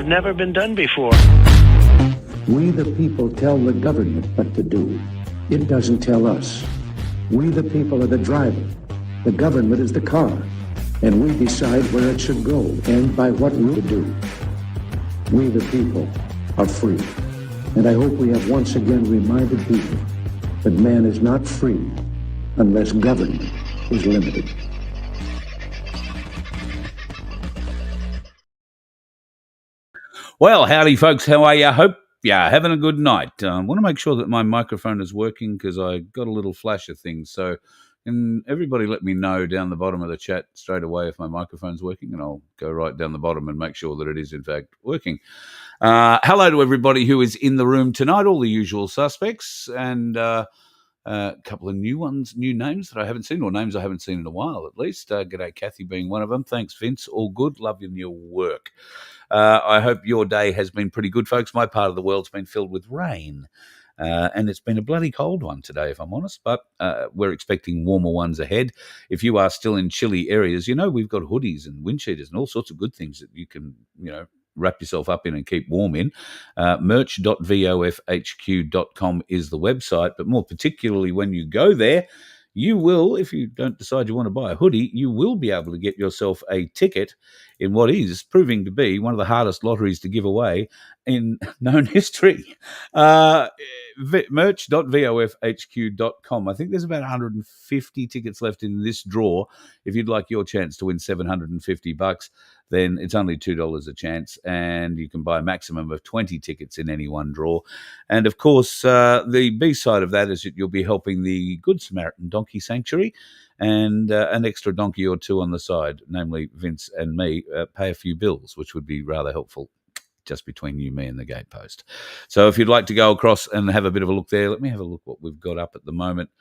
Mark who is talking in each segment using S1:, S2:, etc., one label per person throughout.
S1: have never been done before.
S2: We the people tell the government what to do. It doesn't tell us. We the people are the driver. The government is the car. And we decide where it should go and by what route to do. We the people are free. And I hope we have once again reminded people that man is not free unless government is limited.
S3: Well, howdy, folks. How are you? Hope you're having a good night. I want to make sure that my microphone is working because I got a little flash of things. So can everybody let me know down the bottom of the chat straight away if my microphone's working, and I'll go right down the bottom and make sure that it is, in fact, working. Hello to everybody who is in the room tonight, all the usual suspects, and a couple of new names that I haven't seen, or names I haven't seen in a while at least. G'day, Kathy being one of them. Thanks, Vince. All good. Love your work. I hope your day has been pretty good, folks. My part of the world's been filled with rain, and it's been a bloody cold one today, if I'm honest, but we're expecting warmer ones ahead. If you are still in chilly areas, we've got hoodies and wind cheaters and all sorts of good things that you can, wrap yourself up in and keep warm in. Merch.vofhq.com is the website, but more particularly when you go there, you will, if you don't decide you want to buy a hoodie, you will be able to get yourself a ticket in what is proving to be one of the hardest lotteries to give away in known history. Merch.vofhq.com. I think there's about 150 tickets left in this draw. If you'd like your chance to win $750, then it's only $2 a chance, and you can buy a maximum of 20 tickets in any one draw. And, of course, the B-side of that is that you'll be helping the Good Samaritan Donkey Sanctuary, and an extra donkey or two on the side, namely Vince and me, pay a few bills, which would be rather helpful just between you, me, and the gatepost. So if you'd like to go across and have a bit of a look there, let me have a look what we've got up at the moment.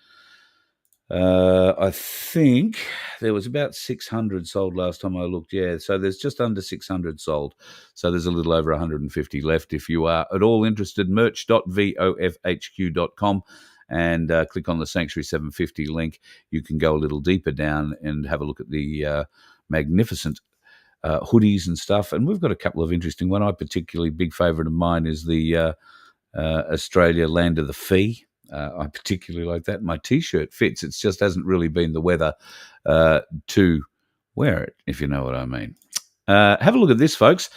S3: I think there was about 600 sold last time I looked. Yeah, so there's just under 600 sold. So there's a little over 150 left. If you are at all interested, merch.vofhq.com, and click on the Sanctuary 750 link. You can go a little deeper down and have a look at the magnificent hoodies and stuff. And we've got a couple of interesting ones. A particularly big favourite of mine is the Australia Land of the Fee. I particularly like that. My T-shirt fits. It just hasn't really been the weather to wear it, if you know what I mean. Have a look at this, folks.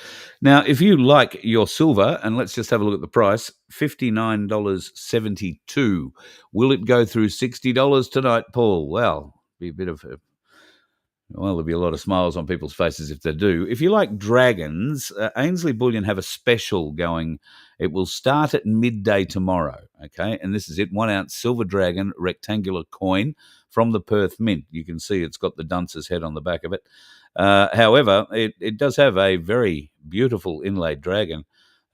S3: Now, if you like your silver, and let's just have a look at the price, $59.72. Will it go through $60 tonight, Paul? Well, be a bit of a... Well, there'll be a lot of smiles on people's faces if they do. If you like dragons, Ainsley Bullion have a special going. It will start at midday tomorrow, okay? And this is it, 1 ounce silver dragon rectangular coin from the Perth Mint. You can see it's got the dunce's head on the back of it. However, it does have a very beautiful inlaid dragon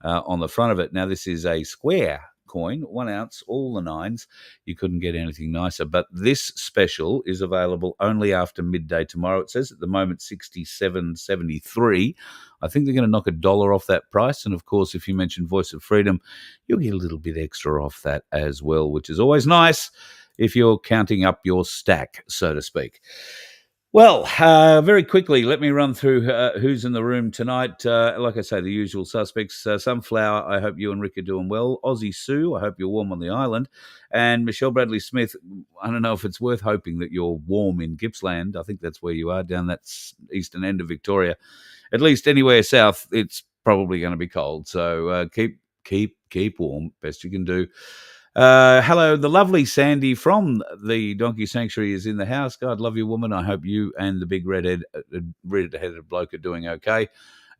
S3: on the front of it. Now, this is a square coin, 1 ounce, all the nines. You couldn't get anything nicer, but this special is available only after midday tomorrow. It says at the moment $67.73. I think they're going to knock $1 off that price, and of course, if you mention Voice of Freedom, you'll get a little bit extra off that as well, which is always nice if you're counting up your stack, so to speak. Well, very quickly, let me run through who's in the room tonight. Like I say, the usual suspects. Sunflower, I hope you and Rick are doing well. Aussie Sue, I hope you're warm on the island. And Michelle Bradley Smith, I don't know if it's worth hoping that you're warm in Gippsland. I think that's where you are, down that eastern end of Victoria. At least anywhere south, it's probably going to be cold. So keep warm, best you can do. Hello, the lovely Sandy from the Donkey Sanctuary is in the house. God love you, woman. I hope you and the big red-headed bloke are doing okay.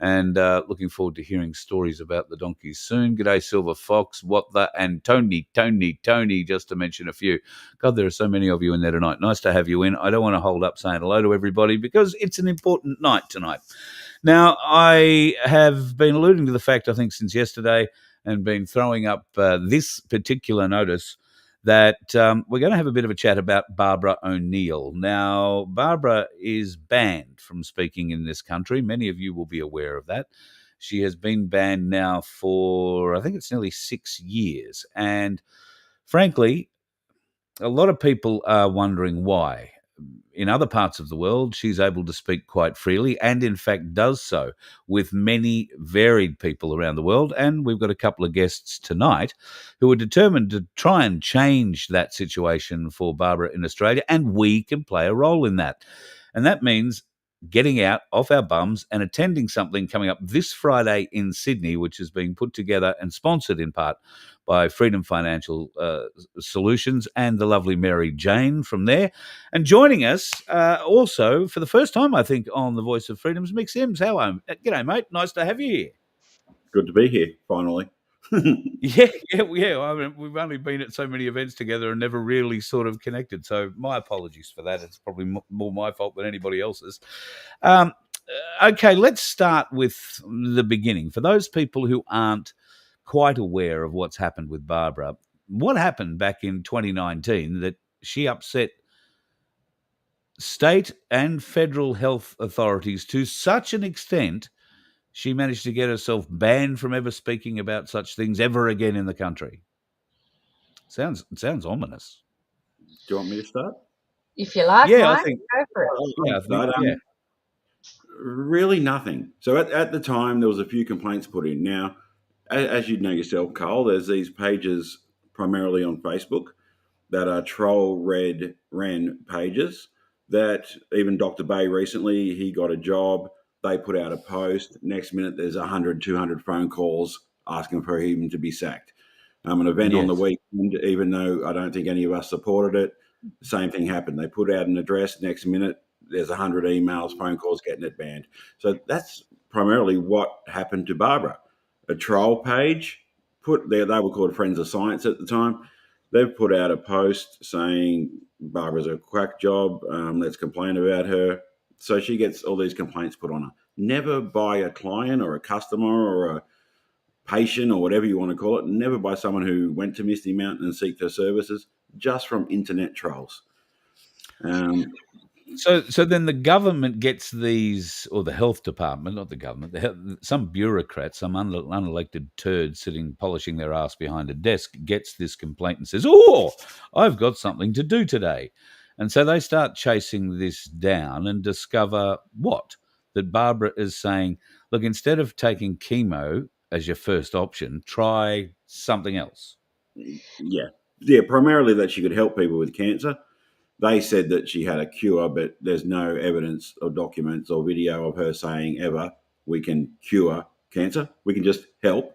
S3: And looking forward to hearing stories about the donkeys soon. G'day, Silver Fox, What the, and Tony, just to mention a few. God, there are so many of you in there tonight. Nice to have you in. I don't want to hold up saying hello to everybody because it's an important night tonight. Now, I have been alluding to the fact, I think, since yesterday, and been throwing up this particular notice that we're going to have a bit of a chat about Barbara O'Neill. Now, Barbara is banned from speaking in this country. Many of you will be aware of that. She has been banned now for, I think it's nearly 6 years. And frankly, a lot of people are wondering why. in other parts of the world, she's able to speak quite freely and, in fact, does so with many varied people around the world. And we've got a couple of guests tonight who are determined to try and change that situation for Barbara in Australia, and we can play a role in that. And that means getting out off our bums and attending something coming up this Friday in Sydney, which is being put together and sponsored in part by Freedom Financial Solutions and the lovely Mary Jane from there. And joining us also for the first time, I think, on The Voice of Freedom's Myk Simms. How are you? G'day, mate. Nice to have you here.
S1: Good to be here, finally.
S3: Yeah. I mean, we've only been at so many events together and never really sort of connected. So my apologies for that. It's probably more my fault than anybody else's. Okay, let's start with the beginning. For those people who aren't quite aware of what's happened with Barbara, what happened back in 2019 that she upset state and federal health authorities to such an extent she managed to get herself banned from ever speaking about such things ever again in the country? Sounds ominous.
S1: Do you want me to start?
S4: If you like,
S3: Yeah,
S4: Mike,
S3: I think.
S4: go for it.
S1: Really nothing. So at the time, there was a few complaints put in. Now, as you know yourself, Carl, there's these pages primarily on Facebook that are ran pages that even Dr. Bay recently, he got a job. They put out a post. Next minute, there's 100, 200 phone calls asking for him to be sacked. An event on the weekend, even though I don't think any of us supported it, the same thing happened. They put out an address. Next minute, there's 100 emails, phone calls getting it banned. So that's primarily what happened to Barbara. A troll page they were called Friends of Science at the time. They've put out a post saying Barbara's a quack job. Let's complain about her. So she gets all these complaints put on her. Never by a client or a customer or a patient or whatever you want to call it. Never by someone who went to Misty Mountain and seeked her services. Just from internet trolls.
S3: So then the government gets these, or the health department, not the government, some bureaucrat, some unelected turd sitting polishing their ass behind a desk gets this complaint and says, "Oh, I've got something to do today." And so they start chasing this down and discover what? That Barbara is saying, look, instead of taking chemo as your first option, try something else.
S1: Yeah, primarily that she could help people with cancer. They said that she had a cure, but there's no evidence or documents or video of her saying ever, we can cure cancer. We can just help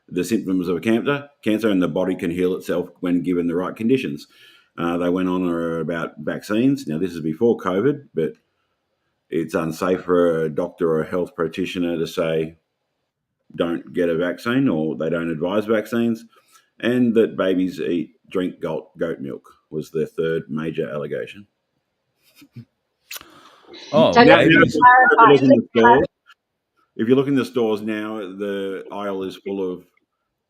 S1: the symptoms of cancer, and the body can heal itself when given the right conditions. They went on about vaccines. Now, this is before COVID, but it's unsafe for a doctor or a health practitioner to say, don't get a vaccine, or they don't advise vaccines, and that babies drink goat milk was their third major allegation.
S3: Oh,
S4: so
S3: now,
S4: let me just clarify.
S1: If you look in the stores now, the aisle is full of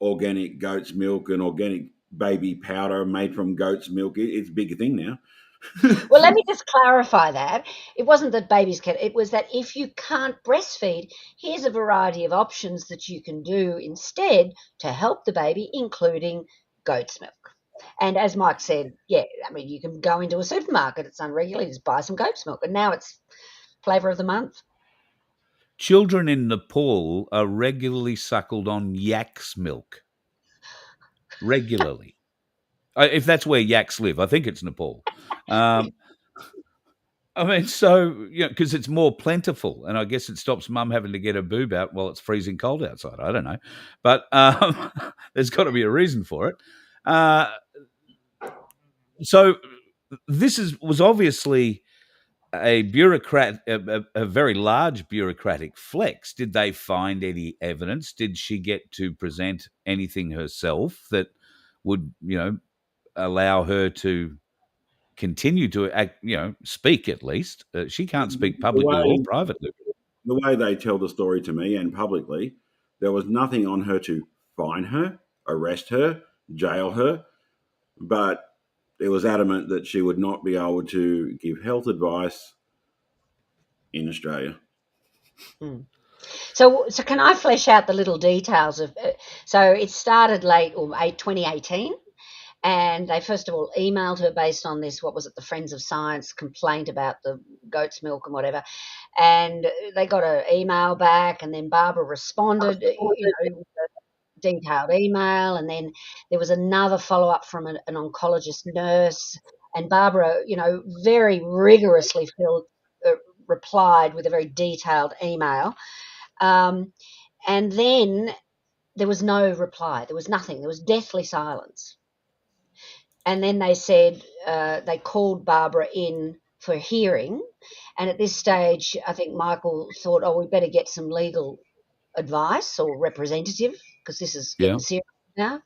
S1: organic goat's milk and organic baby powder made from goat's milk. It's a big thing now.
S4: Well, let me just clarify that. It wasn't that babies can, it was that if you can't breastfeed, here's a variety of options that you can do instead to help the baby, including goat's milk. And as Mike said, yeah, I mean, you can go into a supermarket, it's unregulated, just buy some goat's milk. And now it's flavour of the month.
S3: Children in Nepal are regularly suckled on yak's milk. Regularly. If that's where yaks live, I think it's Nepal. I mean, so, because it's more plentiful, and I guess it stops mum having to get her boob out while it's freezing cold outside. I don't know. But there's got to be a reason for it. So this was obviously a very large bureaucratic flex. Did they find any evidence? Did she get to present anything herself that would, allow her to continue to act, speak at least? She can't speak publicly or privately.
S1: The way they tell the story to me and publicly, there was nothing on her to fine her, arrest her, jail her, but it was adamant that she would not be able to give health advice in Australia.
S4: So can I flesh out the little details of? So it started late 2018, And they first of all emailed her based on this, what was it, the Friends of Science complaint about the goat's milk and whatever. And they got an email back, and then Barbara responded, with a detailed email. And then there was another follow-up from an oncologist nurse. And Barbara, very rigorously replied with a very detailed email. And then there was no reply. There was nothing. There was deathly silence. And then they said they called Barbara in for hearing. And at this stage, I think Michael thought, we better get some legal advice or representative, because this is getting serious now.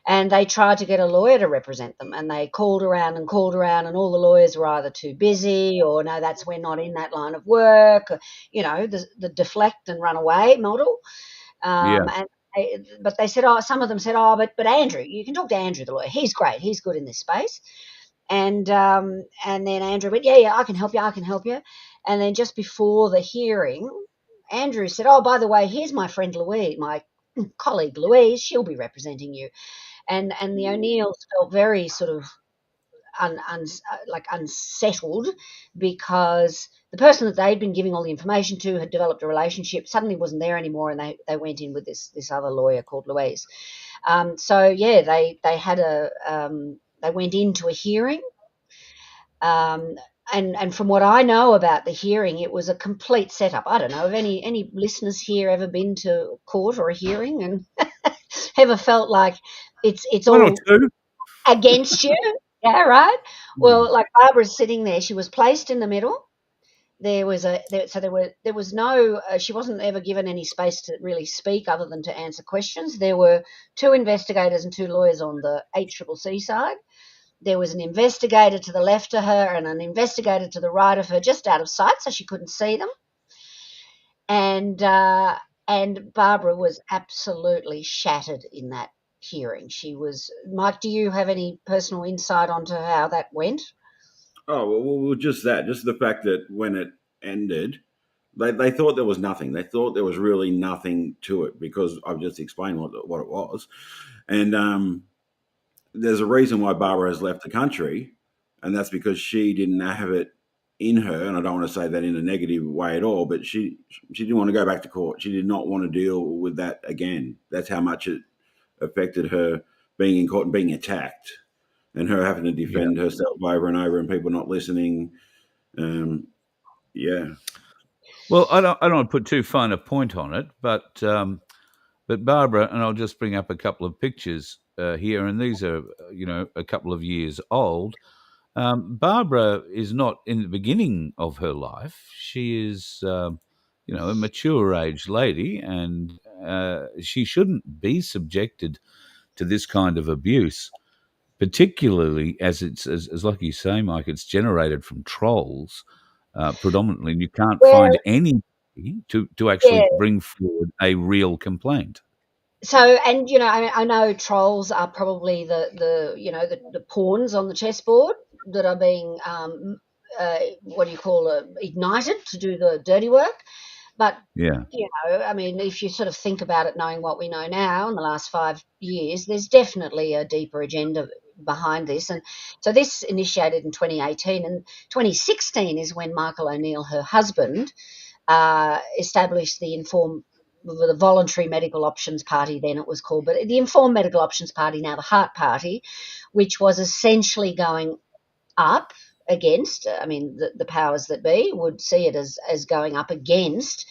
S4: And they tried to get a lawyer to represent them, and they called around, and all the lawyers were either too busy or, no, we're not in that line of work, the deflect and run away model. But they said, some of them said, but Andrew, you can talk to Andrew, the lawyer. He's great. He's good in this space. And then Andrew went, yeah, I can help you. And then just before the hearing, Andrew said, by the way, here's my friend Louise, my colleague Louise. She'll be representing you. And the O'Neills felt very sort of unsettled, because the person that they'd been giving all the information to had developed a relationship, suddenly wasn't there anymore, and they went in with this other lawyer called Louise. They went into a hearing. And from what I know about the hearing, it was a complete setup. I don't know if any listeners here ever been to court or a hearing and ever felt like it's all against you. Yeah, right. Well, like Barbara's sitting there, she was placed in the middle. There was no. She wasn't ever given any space to really speak, other than to answer questions. There were 2 investigators and 2 lawyers on the HCCC side. There was an investigator to the left of her and an investigator to the right of her, just out of sight, so she couldn't see them. And Barbara was absolutely shattered in that hearing. She was. Mike, do you have any personal insight onto how that went?
S1: Oh, well, just the fact that when it ended, they thought there was nothing. They thought there was really nothing to it, because I've just explained what it was. And there's a reason why Barbara has left the country, and that's because she didn't have it in her. And I don't want to say that in a negative way at all, but she didn't want to go back to court. She did not want to deal with that again. That's how much it affected her, being in court and being attacked, and her having to defend herself over and over, and people not listening.
S3: Well, I don't want to put too fine a point on it, but Barbara, and I'll just bring up a couple of pictures here, and these are a couple of years old. Barbara is not in the beginning of her life. She is a mature age lady, and she shouldn't be subjected to this kind of abuse, particularly as it's, as like you say, Mike, it's generated from trolls predominantly, and you can't find any to actually bring forward a real complaint.
S4: So, and I know trolls are probably the pawns on the chessboard that are being ignited to do the dirty work. But if you sort of think about it, knowing what we know now in the last 5 years, there's definitely a deeper agenda behind this. And so this initiated in 2018, and 2016 is when Michael O'Neill, her husband, established the Voluntary Medical Options Party, then it was called, but the Informed Medical Options Party, now the Heart Party, which was essentially going up against, the powers that be would see it as going up against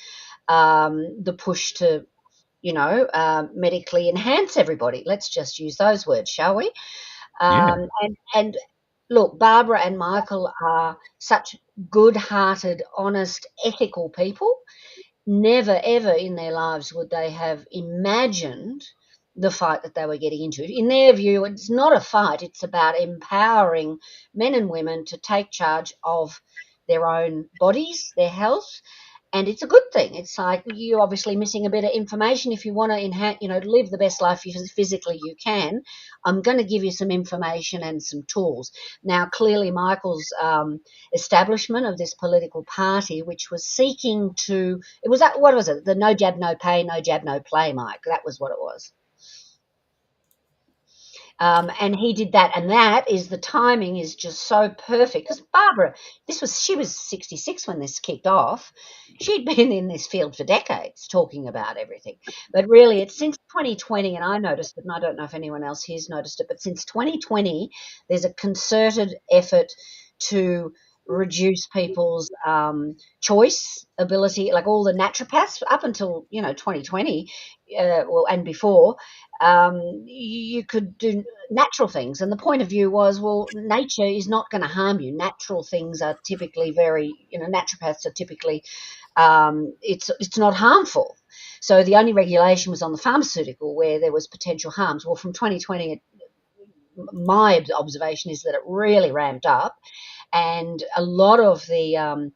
S4: the push to, medically enhance everybody. Let's just use those words, shall we? And look, Barbara and Michael are such good-hearted, honest, ethical people. Never, ever in their lives would they have imagined the fight that they were getting into. In their view, it's not a fight. It's about empowering men and women to take charge of their own bodies, their health, and it's a good thing. It's like, you're obviously missing a bit of information. If you want to live the best life physically you can, I'm going to give you some information and some tools. Now, clearly, Michael's establishment of this political party, which was seeking to, what was it? The no jab, no pay, no jab, no play, Mike. That was what it was. And he did that, and that is the timing is just so perfect because Barbara, she was 66 when this kicked off. She'd been in this field for decades talking about everything, but really it's since 2020, and I noticed it, and I don't know if anyone else here's noticed it, but since 2020, there's a concerted effort to reduce people's choice ability, like all the naturopaths up until 2020, and before, you could do natural things, and the point of view was, well, nature is not going to harm you. Natural things are typically naturopaths are typically, it's not harmful. So the only regulation was on the pharmaceutical where there was potential harms. Well, from 2020, my observation is that it really ramped up, and a lot of the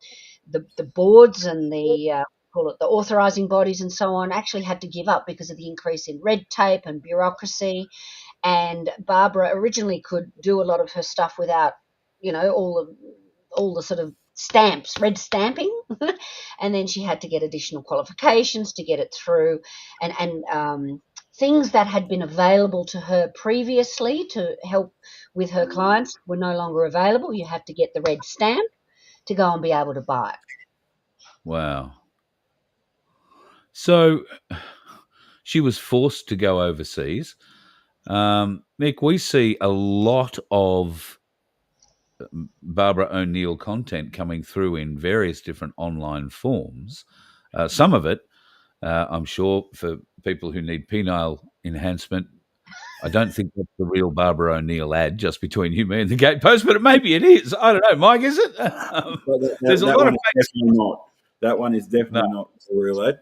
S4: boards and the call it the authorising bodies and so on actually had to give up because of the increase in red tape and bureaucracy. And Barbara originally could do a lot of her stuff without, all the sort of stamps, red stamping, and then she had to get additional qualifications to get it through, and things that had been available to her previously to help with her clients were no longer available. You had to get the red stamp to go and be able to buy it.
S3: Wow. So she was forced to go overseas. Mick, we see a lot of Barbara O'Neill content coming through in various different online forms. Some of it, I'm sure, for people who need penile enhancement. I don't think that's the real Barbara O'Neill ad, just between you, me, and the gatepost, but maybe it is. I don't know, Mike, is it? There's a lot of
S1: definitely not. That one is definitely not the real ad.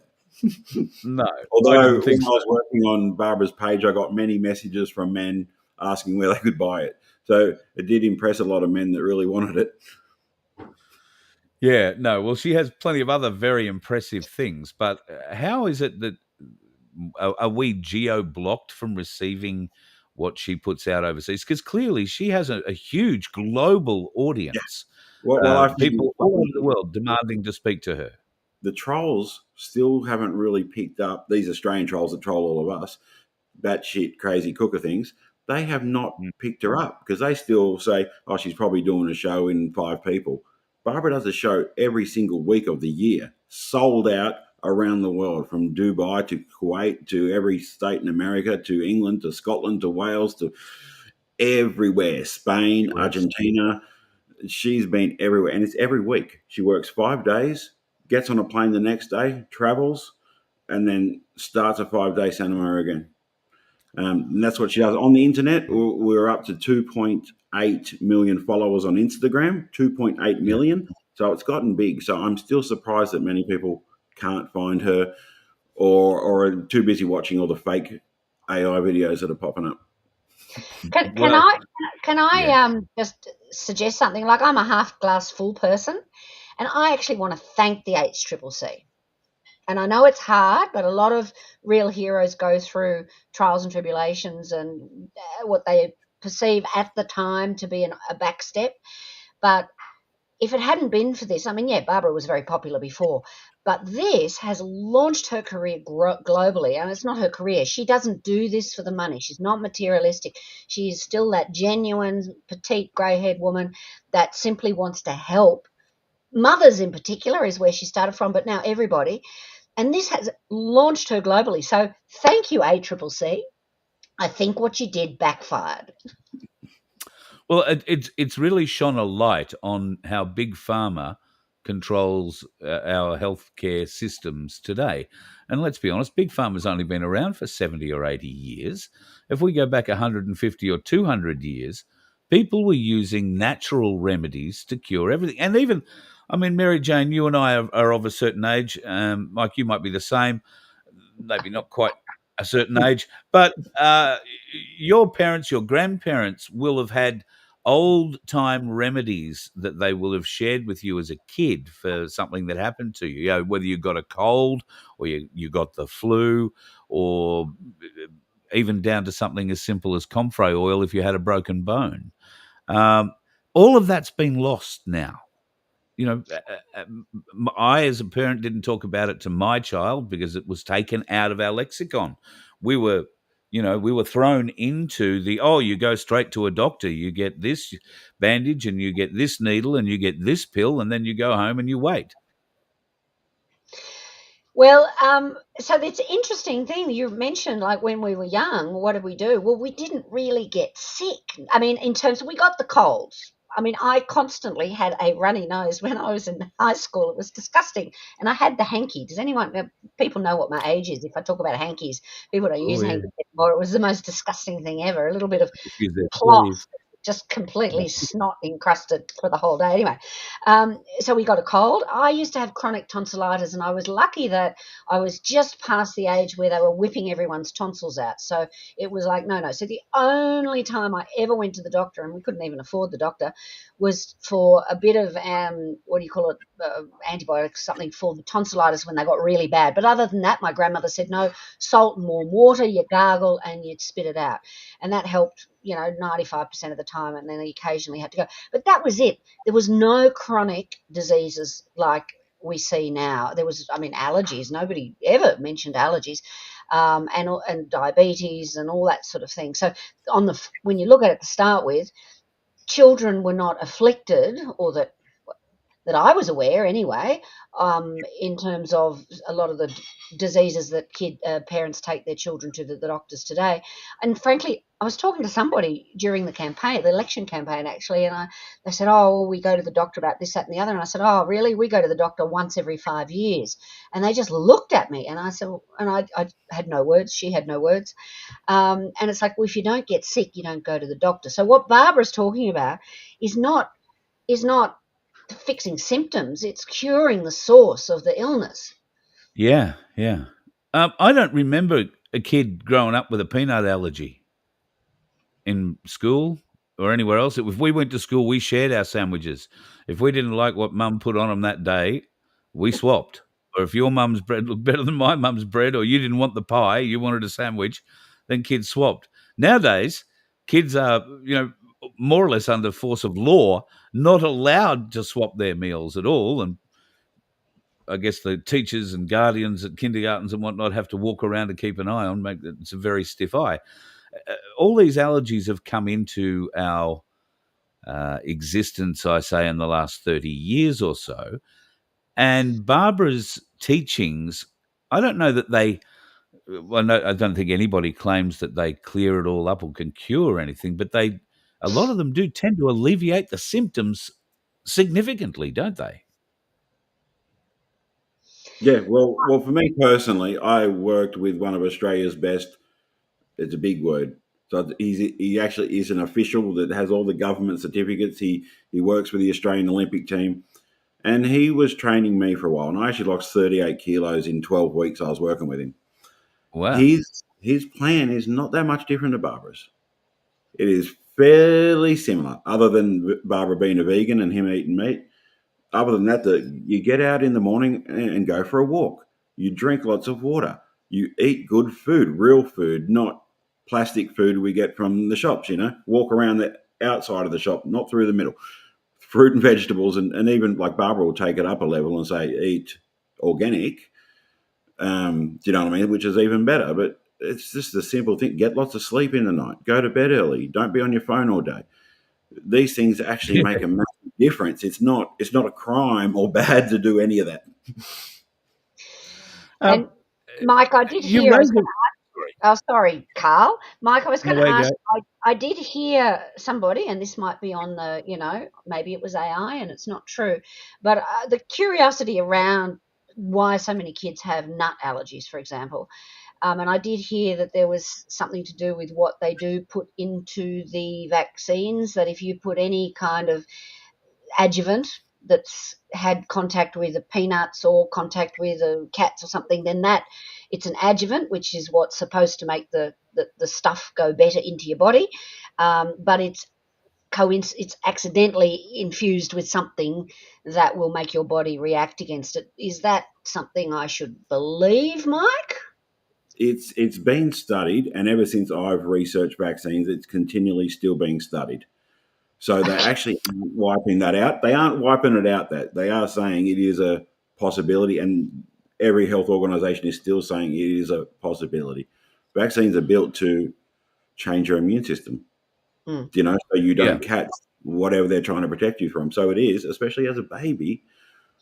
S3: No.
S1: Although when I was working on Barbara's page, I got many messages from men asking where they could buy it. So it did impress a lot of men that really wanted it.
S3: Yeah, no. Well, she has plenty of other very impressive things, but how is it that are we geo-blocked from receiving what she puts out overseas? Because clearly she has a huge global audience.
S1: Yeah. Well,
S3: people all over the world demanding to speak to her.
S1: The trolls still haven't really picked up, these Australian trolls that troll all of us, batshit crazy cooker things. They have not picked her up because they still say, oh, she's probably doing a show in 5 people. Barbara does a show every single week of the year, sold out around the world, from Dubai to Kuwait to every state in America to England to Scotland to Wales to everywhere, Spain, Argentina. She's been everywhere, and it's every week. She works 5 days, gets on a plane the next day, travels, and then starts a 5-day seminar again. And that's what she does. On the internet, we're up to 2.8 million followers on Instagram, 2.8 million. So it's gotten big. So I'm still surprised that many people can't find her or are too busy watching all the fake AI videos that are popping up.
S4: Can I just suggest something? Like, I'm a half glass full person, and I actually want to thank the HCCC. And I know it's hard, but a lot of real heroes go through trials and tribulations and what they perceive at the time to be a backstep. But if it hadn't been for this, I mean, yeah, Barbara was very popular before, but this has launched her career globally. And it's not her career. She doesn't do this for the money. She's not materialistic. She is still that genuine, petite, grey-haired woman that simply wants to help. Mothers in particular is where she started from, but now everybody. And this has launched her globally. So thank you, ACCC. I think what you did backfired.
S3: Well, it's really shone a light on how Big Pharma controls our healthcare systems today. And let's be honest, Big Pharma's only been around for 70 or 80 years. If we go back 150 or 200 years, people were using natural remedies to cure everything. And even, I mean, Mary Jane, you and I are of a certain age. Mike, you might be the same, maybe not quite a certain age, but your parents, your grandparents will have had old-time remedies that they will have shared with you as a kid for something that happened to you. You know, whether you got a cold or you got the flu, or even down to something as simple as comfrey oil if you had a broken bone. All of that's been lost now. You know, I as a parent didn't talk about it to my child because it was taken out of our lexicon. We were we were thrown into you go straight to a doctor, you get this bandage and you get this needle and you get this pill, and then you go home and you wait.
S4: Well, so that's an interesting thing you mentioned, like when we were young, what did we do? Well, we didn't really get sick. I mean, in terms of, we got the colds. I mean, I constantly had a runny nose when I was in high school. It was disgusting. And I had the hanky. People know what my age is. If I talk about hankies, people don't use
S3: Oh, yeah.
S4: hankies anymore. It was the most disgusting thing ever. A little bit of
S3: Excuse their sleeve.
S4: cloth, just completely snot encrusted for the whole day. Anyway, so we got a cold. I used to have chronic tonsillitis, and I was lucky that I was just past the age where they were whipping everyone's tonsils out. So it was like, no. So the only time I ever went to the doctor, and we couldn't even afford the doctor, was for a bit of, antibiotics, something for the tonsillitis when they got really bad. But other than that, my grandmother said, no, salt and warm water, you gargle and you'd spit it out. And that helped, 95% of the time, and then I occasionally had to go. But that was it. There was no chronic diseases like we see now. There was, allergies. Nobody ever mentioned allergies, and diabetes and all that sort of thing. So when you look at it to start with, children were not afflicted, or that I was aware anyway, in terms of a lot of the diseases that parents take their children to the doctors today. And frankly, I was talking to somebody during the election campaign actually, and they said, oh, well, we go to the doctor about this, that and the other. And I said, oh, really? We go to the doctor once every 5 years. And they just looked at me, and I said, and I had no words. She had no words. And it's like, well, if you don't get sick, you don't go to the doctor. So what Barbara's talking about is not fixing symptoms, it's curing the source of the illness.
S3: Yeah. I don't remember a kid growing up with a peanut allergy in school or anywhere else. If we went to school, we shared our sandwiches. If we didn't like what Mum put on them that day, we swapped. Or if your mum's bread looked better than my mum's bread, or you didn't want the pie, you wanted a sandwich, then kids swapped. Nowadays, kids are, more or less under force of law, not allowed to swap their meals at all. And I guess the teachers and guardians at kindergartens and whatnot have to walk around to keep an eye on. It's a very stiff eye. All these allergies have come into our existence, I say, in the last 30 years or so. And Barbara's teachings, I don't know that I don't think anybody claims that they clear it all up or can cure anything, but a lot of them do tend to alleviate the symptoms significantly, don't they?
S1: Yeah, well, for me personally, I worked with one of Australia's best. It's a big word. So he actually is an official that has all the government certificates. He works with the Australian Olympic team, and he was training me for a while. And I actually lost 38 kilos in 12 weeks. I was working with him.
S3: Wow.
S1: His plan is not that much different to Barbara's. It is fairly similar, other than Barbara being a vegan and him eating meat. Other than that, you get out in the morning and go for a walk. You drink lots of water. You eat good food, real food, not plastic food we get from the shops, Walk around the outside of the shop, not through the middle. Fruit and vegetables, and even like Barbara will take it up a level and say, eat organic. Do you know what I mean? Which is even better. But it's just a simple thing. Get lots of sleep in the night. Go to bed early. Don't be on your phone all day. These things actually make a massive difference. It's not a crime or bad to do any of that.
S4: And Myk, I did hear. Sorry, Carl. Myk, I was going to ask. I did hear somebody, and this might be on the, maybe it was AI, and it's not true, but the curiosity around why so many kids have nut allergies, for example. And I did hear that there was something to do with what they do put into the vaccines, that if you put any kind of adjuvant that's had contact with the peanuts or contact with the cats or something, then it's an adjuvant, which is what's supposed to make the stuff go better into your body. But it's accidentally infused with something that will make your body react against it. Is that something I should believe, Myk?
S1: It's been studied, and ever since I've researched vaccines, it's continually still being studied. So they're actually wiping that out. They aren't wiping it out. That they are saying it is a possibility, and every health organisation is still saying it is a possibility. Vaccines are built to change your immune system,
S4: Mm.
S1: so you
S3: Yeah.
S1: don't catch whatever they're trying to protect you from. So it is, especially as a baby,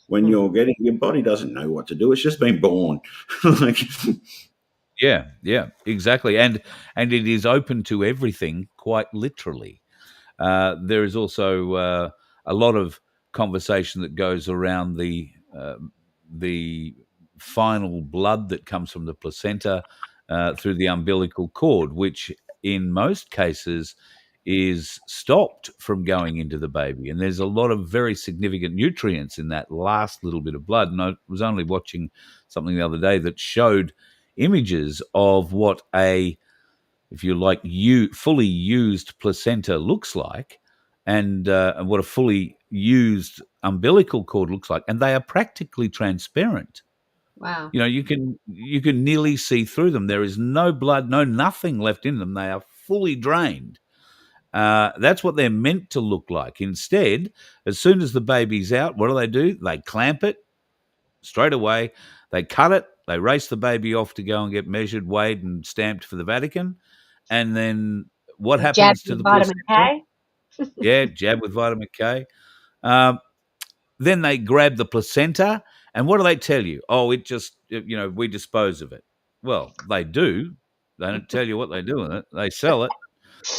S1: when
S4: Mm.
S1: you're getting, your body doesn't know what to do. It's just been born. Like,
S3: Yeah, exactly. And it is open to everything, quite literally. There is also a lot of conversation that goes around the final blood that comes from the placenta through the umbilical cord, which in most cases is stopped from going into the baby. And there's a lot of very significant nutrients in that last little bit of blood. And I was only watching something the other day that showed images of what if you like, fully used placenta looks like, and what a fully used umbilical cord looks like, and they are practically transparent.
S4: Wow.
S3: You can nearly see through them. There is no blood, no nothing left in them. They are fully drained. That's what they're meant to look like. Instead, as soon as the baby's out, what do? They clamp it straight away. They cut it. They race the baby off to go and get measured, weighed, and stamped for the Vatican. And then what
S4: Jab
S3: happens to
S4: with
S3: the
S4: vitamin
S3: placenta?
S4: K.
S3: Yeah, jab with vitamin K. Um, then they grab the placenta, and what do they tell you? Oh, it just, we dispose of it. Well, they do. They don't tell you what they do with it. They sell it.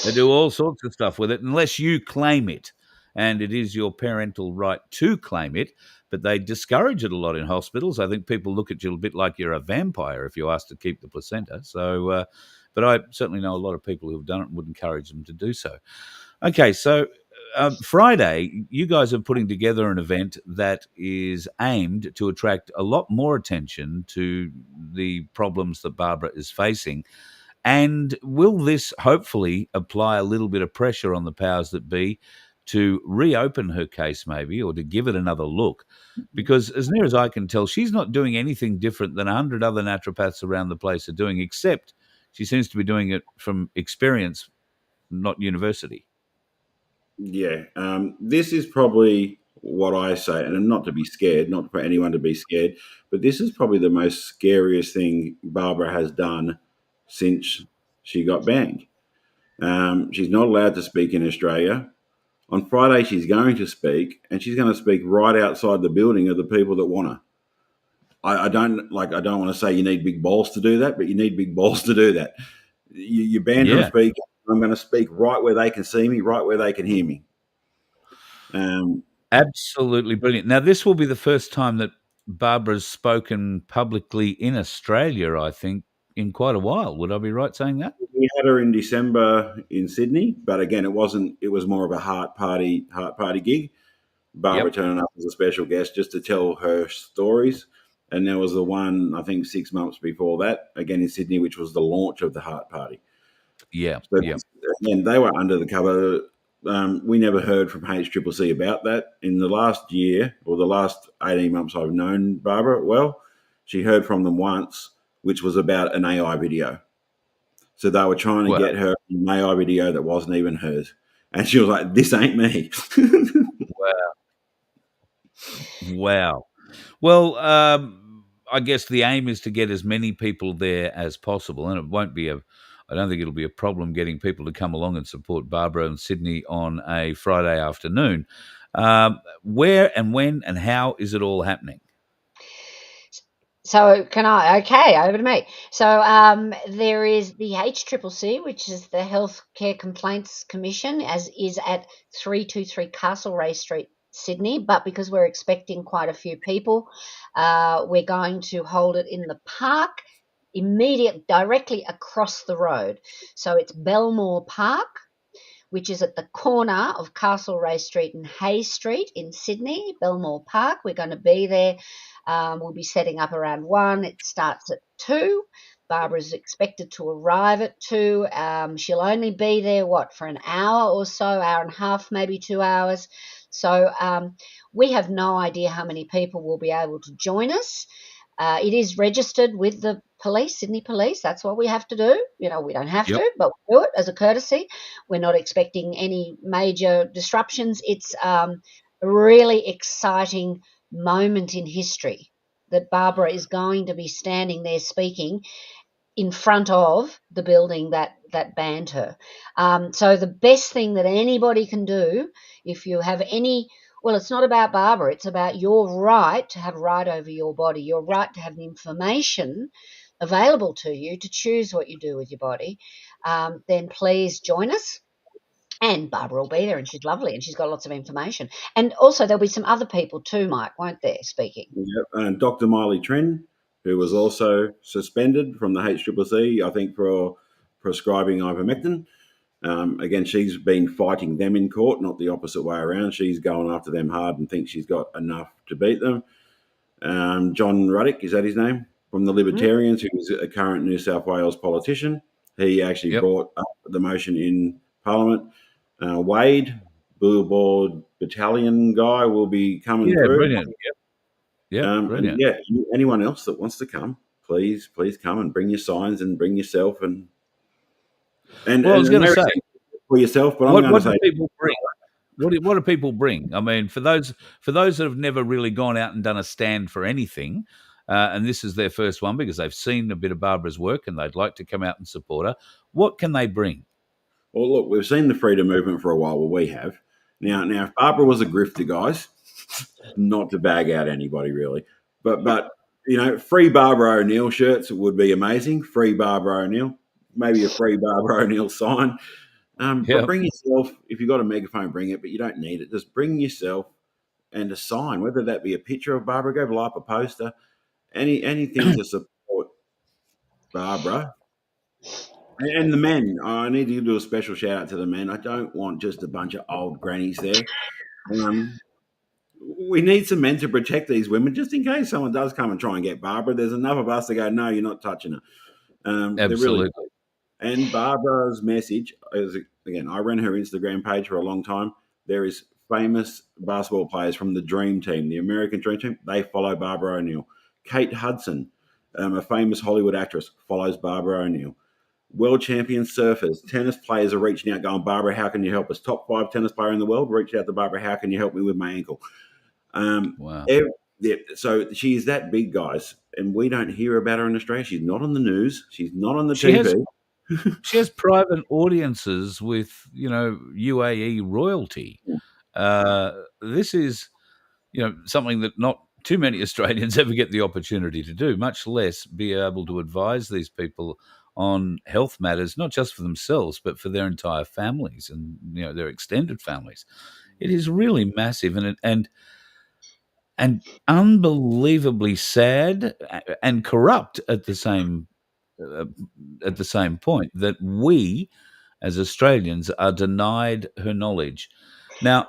S3: They do all sorts of stuff with it unless you claim it. And it is your parental right to claim it, but they discourage it a lot in hospitals. I think people look at you a bit like you're a vampire if you ask to keep the placenta. So, but I certainly know a lot of people who've done it and would encourage them to do so. Okay, so Friday, you guys are putting together an event that is aimed to attract a lot more attention to the problems that Barbara is facing. And will this hopefully apply a little bit of pressure on the powers that be to reopen her case, maybe, or to give it another look? Because as near as I can tell, she's not doing anything different than 100 other naturopaths around the place are doing, except she seems to be doing it from experience, not university.
S1: yeah, this is probably what I say, and not to be scared, not for anyone to be scared, but this is probably the most scariest thing Barbara has done since she got banned. She's not allowed to speak in Australia. On Friday, she's going to speak, and she's going to speak right outside the building of the people that want her. I don't I don't want to say you need big balls to do that, but you need big balls to do that. You're banned from
S3: Yeah.
S1: speaking. I'm going to speak right where they can see me, right where they can hear me.
S3: Absolutely brilliant. Now, this will be the first time that Barbara's spoken publicly in Australia, I think, in quite a while. Would I be right saying that?
S1: We had her in December in Sydney, but again, it wasn't. It was more of a heart party gig. Barbara
S3: Yep.
S1: turning up as a special guest just to tell her stories. And there was the one, I think, 6 months before that, again in Sydney, which was the launch of the heart party.
S3: Yeah.
S1: So
S3: Yeah.
S1: again, they were under the cover. We never heard from HCCC about that. In the last year or the last 18 months I've known Barbara well, she heard from them once, which was about an AI video. So they were trying to
S3: Well,
S1: get her an AI video that wasn't even hers. And she was like, this ain't me.
S3: wow. Well, I guess the aim is to get as many people there as possible, and it won't be I don't think it'll be a problem getting people to come along and support Barbara in Sydney on a Friday afternoon. Where and when and how is it all happening?
S4: So can I? Okay, over to me. So there is the HCCC, which is the Healthcare Complaints Commission, as is at 323 Castlereagh Street, Sydney. But because we're expecting quite a few people, we're going to hold it in the park, directly across the road. So it's Belmore Park, which is at the corner of Castlereagh Street and Hayes Street in Sydney, Belmore Park. We're going to be there. We'll be setting up around 1. It starts at 2. Barbara's expected to arrive at 2. She'll only be there, for an hour or so, hour and a half, maybe 2 hours. So we have no idea how many people will be able to join us. It is registered with the police, Sydney Police. That's what we have to do. We don't have
S3: Yep.
S4: to, but we do it as a courtesy. We're not expecting any major disruptions. It's a really exciting moment in history that Barbara is going to be standing there speaking. in front of the building that banned her. So the best thing that anybody can do, if you have any, well, it's not about Barbara, it's about your right to have right over your body, your right to have the information available to you to choose what you do with your body, then please join us. And Barbara will be there, and she's lovely, and she's got lots of information. And also, there'll be some other people too, Mike, won't there, speaking?
S1: Yep. And Dr. Miley Tren, who was also suspended from the HCCC, I think, for prescribing ivermectin. Again, she's been fighting them in court, not the opposite way around. She's going after them hard and thinks she's got enough to beat them. John Ruddick, is that his name? From the Libertarians, who is a current New South Wales politician. He actually brought up the motion in Parliament. Wade, Billboard Battalion guy, will be coming through.
S3: Brilliant. Brilliant.
S1: And anyone else that wants to come, please come and bring your signs and bring yourself and
S3: well, I was going to say
S1: for yourself, but
S3: what,
S1: I'm going to say
S3: people bring. What do people bring? I mean, for those that have never really gone out and done a stand for anything, and this is their first one because they've seen a bit of Barbara's work and they'd like to come out and support her, what can they bring?
S1: Well, look, we've seen the freedom movement for a while. Well, we have. Now, if Barbara was a grifter, guys, not to bag out anybody really, but free Barbara O'Neill shirts would be amazing. Free Barbara O'Neill, maybe a free Barbara O'Neill sign. But bring yourself, if you've got a megaphone, bring it, but you don't need it. Just bring yourself and a sign, whether that be a picture of Barbara, go blow up a poster, anything to support Barbara. And the men, I need to do a special shout out to the men. I don't want just a bunch of old grannies there. We need some men to protect these women, just in case someone does come and try and get Barbara. There's enough of us to go, no, you're not touching her.
S3: Absolutely.
S1: And Barbara's message is, again, I ran her Instagram page for a long time. There is famous basketball players from the Dream Team, the American Dream Team. They follow Barbara O'Neill. Kate Hudson, a famous Hollywood actress, follows Barbara O'Neill. World champion surfers, tennis players are reaching out going, Barbara, how can you help us? Top 5 tennis player in the world, reached out to Barbara, how can you help me with my ankle?
S3: Wow.
S1: So she's that big, guys, and we don't hear about her in Australia. She's not on the news. She's not on the TV.
S3: She has private audiences with, UAE royalty. This is, something that not too many Australians ever get the opportunity to do, much less be able to advise these people on health matters, not just for themselves, but for their entire families and, their extended families. It is really massive and unbelievably sad and corrupt at the same point that we, as Australians, are denied her knowledge. Now,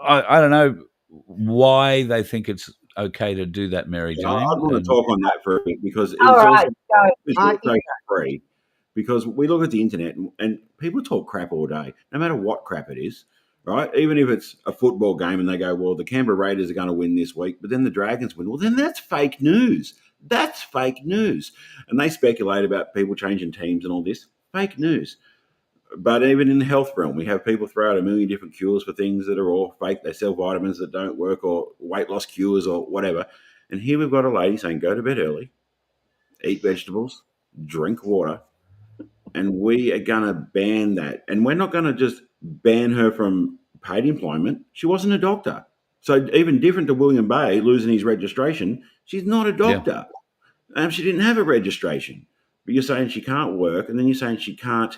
S3: I don't know why they think it's okay to do that, Mary Jane.
S1: I want to talk on that for a bit because it's also free. Because we look at the internet and people talk crap all day, no matter what crap it is, right? Even if it's a football game and they go, well, the Canberra Raiders are going to win this week, but then the Dragons win. Well, then that's fake news. That's fake news. And they speculate about people changing teams and all this. Fake news. But even in the health realm, we have people throw out a million different cures for things that are all fake. They sell vitamins that don't work or weight loss cures or whatever. And here we've got a lady saying, go to bed early, eat vegetables, drink water, and we are going to ban that. And we're not going to just ban her from paid employment. She wasn't a doctor. So even different to William Bay losing his registration, she's not a doctor. Yeah. She didn't have a registration. But you're saying she can't work, and then you're saying she can't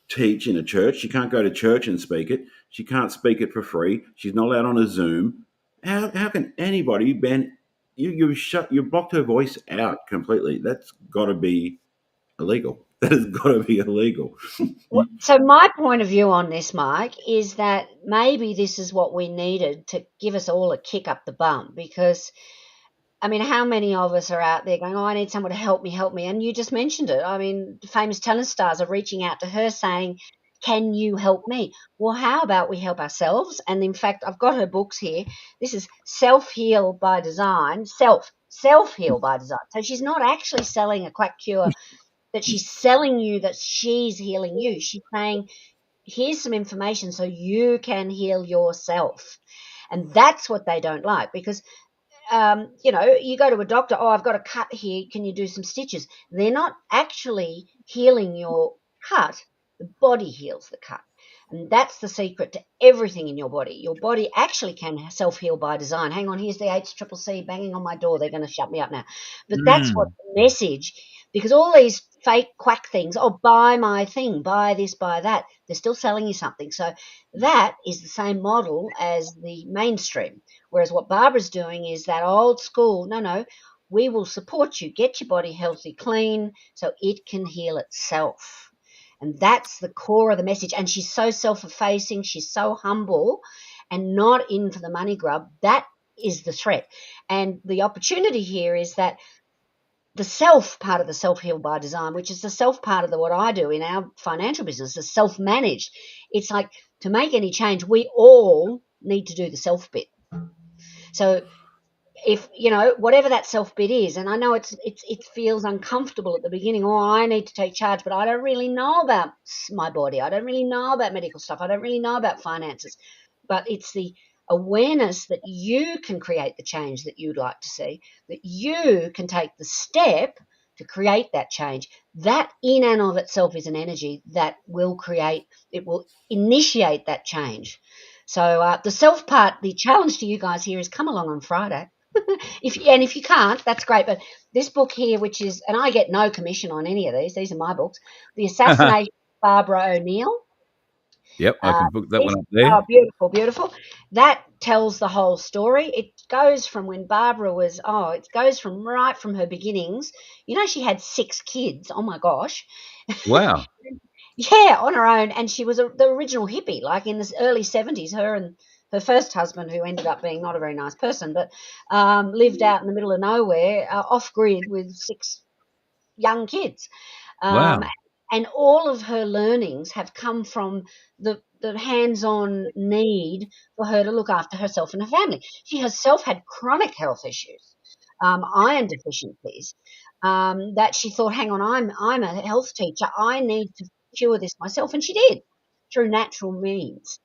S1: teach in a church. She can't go to church and speak it. She can't speak it for free. She's not allowed on a Zoom. How can anybody ban you blocked her voice out completely? That's got to be illegal. That has got to be illegal.
S4: So my point of view on this, Mike, is that maybe this is what we needed to give us all a kick up the bum, because I mean, how many of us are out there going, oh, I need someone to help me. And you just mentioned it. I mean, famous tennis stars are reaching out to her saying, can you help me? Well, how about we help ourselves? And in fact, I've got her books here. This is Self-Heal by Design, Self-Heal by Design. So she's not actually selling a quack cure that she's selling you, that she's healing you. She's saying, here's some information so you can heal yourself. And that's what they don't like, because you go to a doctor, oh, I've got a cut here, can you do some stitches? They're not actually healing your cut. The body heals the cut. And that's the secret to everything in your body. Your body actually can self-heal by design. Hang on, here's the HCCC banging on my door. They're going to shut me up now. But that's what the message, because all these fake quack things, oh, buy my thing, buy this, buy that, they're still selling you something. So that is the same model as the mainstream. Whereas what Barbara's doing is that old school, no, we will support you, get your body healthy, clean, so it can heal itself. And that's the core of the message. And she's so self-effacing, she's so humble and not in for the money grub. That is the threat. And the opportunity here is that the self part of the self-heal by design, which is the self part of what I do in our financial business, is self-managed. It's like, to make any change, we all need to do the self bit. So if whatever that self bit is, and I know it feels uncomfortable at the beginning, oh, I need to take charge, but I don't really know about my body, I don't really know about medical stuff, I don't really know about finances. But it's the awareness that you can create the change that you'd like to see, that you can take the step to create that change. That in and of itself is an energy that will initiate that change. So the self part, the challenge to you guys here is come along on Friday. If you can't, that's great. But this book here, which is, and I get no commission on any of these are my books, The Assassination of Barbara O'Neill.
S3: Yep, I can book that one up there.
S4: Oh, beautiful, beautiful. That tells the whole story. It goes from when Barbara was, it goes from right from her beginnings. She had 6 kids. Oh, my gosh.
S3: Wow.
S4: Yeah, on her own. And she was the original hippie, like in the early 70s, her and her first husband, who ended up being not a very nice person, but lived out in the middle of nowhere, off-grid with 6 young kids.
S3: Wow.
S4: And all of her learnings have come from the hands-on need for her to look after herself and her family. She herself had chronic health issues, iron deficiencies, that she thought, hang on, I'm a health teacher, I need to cure this myself, and she did through natural means.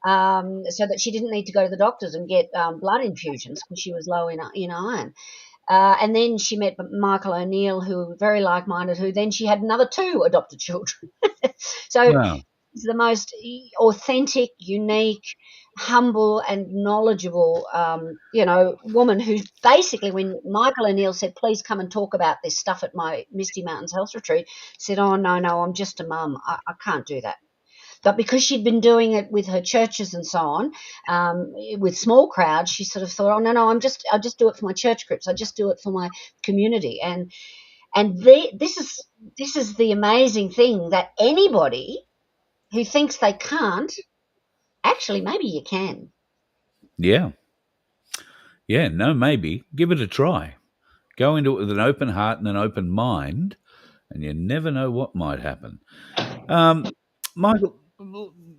S4: So that she didn't need to go to the doctors and get blood infusions because she was low in iron. And then she met Michael O'Neill, who was very like-minded, who then she had another 2 adopted children. So
S3: wow.
S4: She's the most authentic, unique, humble and knowledgeable, woman who basically, when Michael O'Neill said, please come and talk about this stuff at my Misty Mountains Health Retreat, said, oh, no, I'm just a mum. I can't do that. But because she'd been doing it with her churches and so on, with small crowds, she sort of thought, oh, no, I'll just do it for my church groups. I just do it for my community. And this is the amazing thing, that anybody who thinks they can't, actually, maybe you can.
S3: Yeah. Yeah, no, maybe. Give it a try. Go into it with an open heart and an open mind, and you never know what might happen. Michael,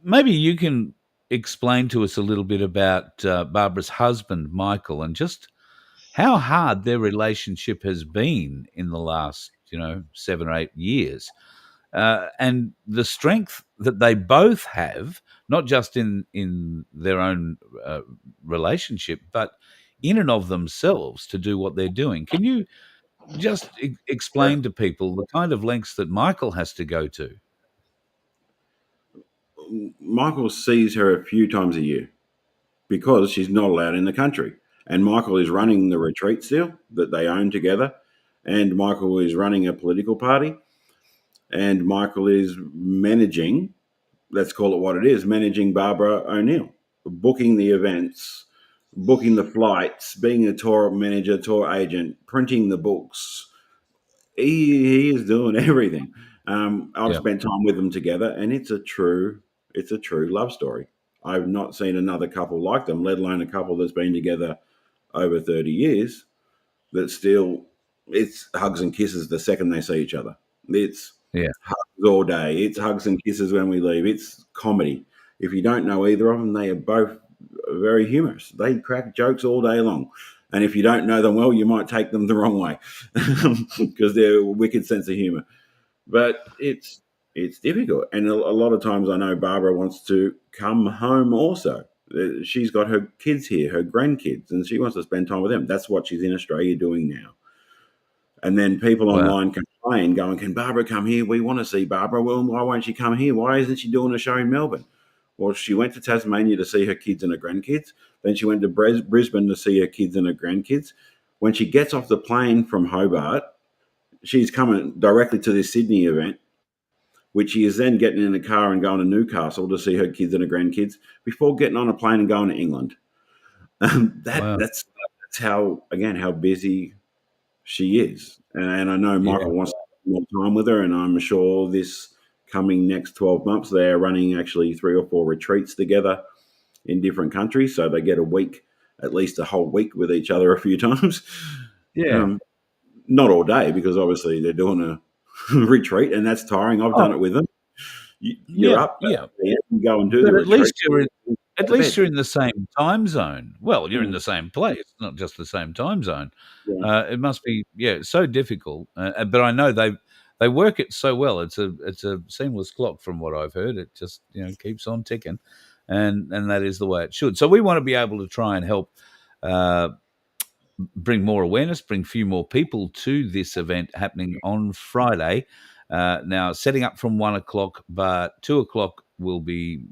S3: maybe you can explain to us a little bit about Barbara's husband, Michael, and just how hard their relationship has been in the last, 7 or 8 years, and the strength that they both have, not just in their own relationship, but in and of themselves to do what they're doing. Can you just explain to people the kind of lengths that Michael has to go to?
S1: Michael sees her a few times a year because she's not allowed in the country. And Michael is running the retreat still that they own together. And Michael is running a political party. And Michael is managing, let's call it what it is, managing Barbara O'Neill, booking the events, booking the flights, being a tour manager, tour agent, printing the books. He is doing everything. I've spent time with them together, and it's a true love story. I've not seen another couple like them, let alone a couple that's been together over 30 years. That still, it's hugs and kisses the second they see each other. It's hugs all day. It's hugs and kisses when we leave. It's comedy. If you don't know either of them, they are both very humorous. They crack jokes all day long. And if you don't know them well, you might take them the wrong way because they're a wicked sense of humor. But it's difficult. And a lot of times I know Barbara wants to come home also. She's got her kids here, her grandkids, and she wants to spend time with them. That's what she's in Australia doing now. And then people
S3: Wow.
S1: online complain, going, "Can Barbara come here? We want to see Barbara. Well, why won't she come here? Why isn't she doing a show in Melbourne?" Well, she went to Tasmania to see her kids and her grandkids. Then she went to Brisbane to see her kids and her grandkids. When she gets off the plane from Hobart, she's coming directly to this Sydney event, which she is then getting in a car and going to Newcastle to see her kids and her grandkids before getting on a plane and going to England.
S3: Wow.
S1: That's how, again, how busy she is. And I know Michael wants to spend more time with her, and I'm sure this coming next 12 months, they're running actually 3 or 4 retreats together in different countries. So they get a week, at least a whole week with each other a few times.
S3: Yeah.
S1: Not all day, because obviously they're doing a retreat, and that's tiring. I've done it with them. You're up,
S3: Yeah.
S1: you go and do
S3: But
S1: the
S3: at least
S1: retreat.
S3: you're in the same time zone. Well, you're in the same place, not just the same time zone.
S1: Yeah.
S3: It must be so difficult. But I know they work it so well. It's a seamless clock from what I've heard. It just keeps on ticking, and that is the way it should. So we want to be able to try and help bring more awareness, bring a few more people to this event happening on Friday. Now, setting up from 1 o'clock, but 2 o'clock will be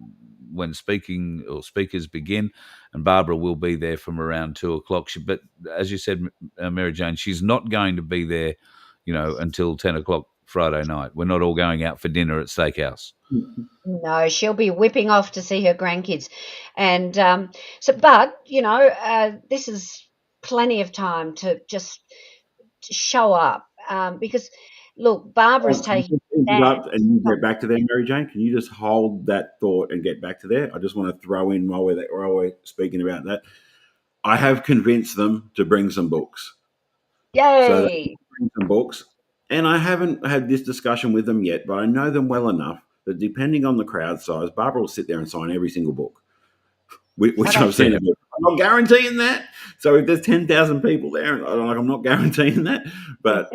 S3: when speakers begin, and Barbara will be there from around 2 o'clock. But as you said, Mary Jane, she's not going to be there, until 10 o'clock Friday night. We're not all going out for dinner at Steakhouse.
S4: No, she'll be whipping off to see her grandkids. And this is plenty of time to just show up, because look, Barbara's taking
S1: Interrupt and you get back to there, Mary Jane. Can you just hold that thought and get back to there? I just want to throw in while we're speaking about that. I have convinced them to bring some books.
S4: Yay!
S1: So they bring some books, and I haven't had this discussion with them yet, but I know them well enough that depending on the crowd size, Barbara will sit there and sign every single book, which I've seen. I'm not guaranteeing that. So if there's 10,000 people there, I'm not guaranteeing that, but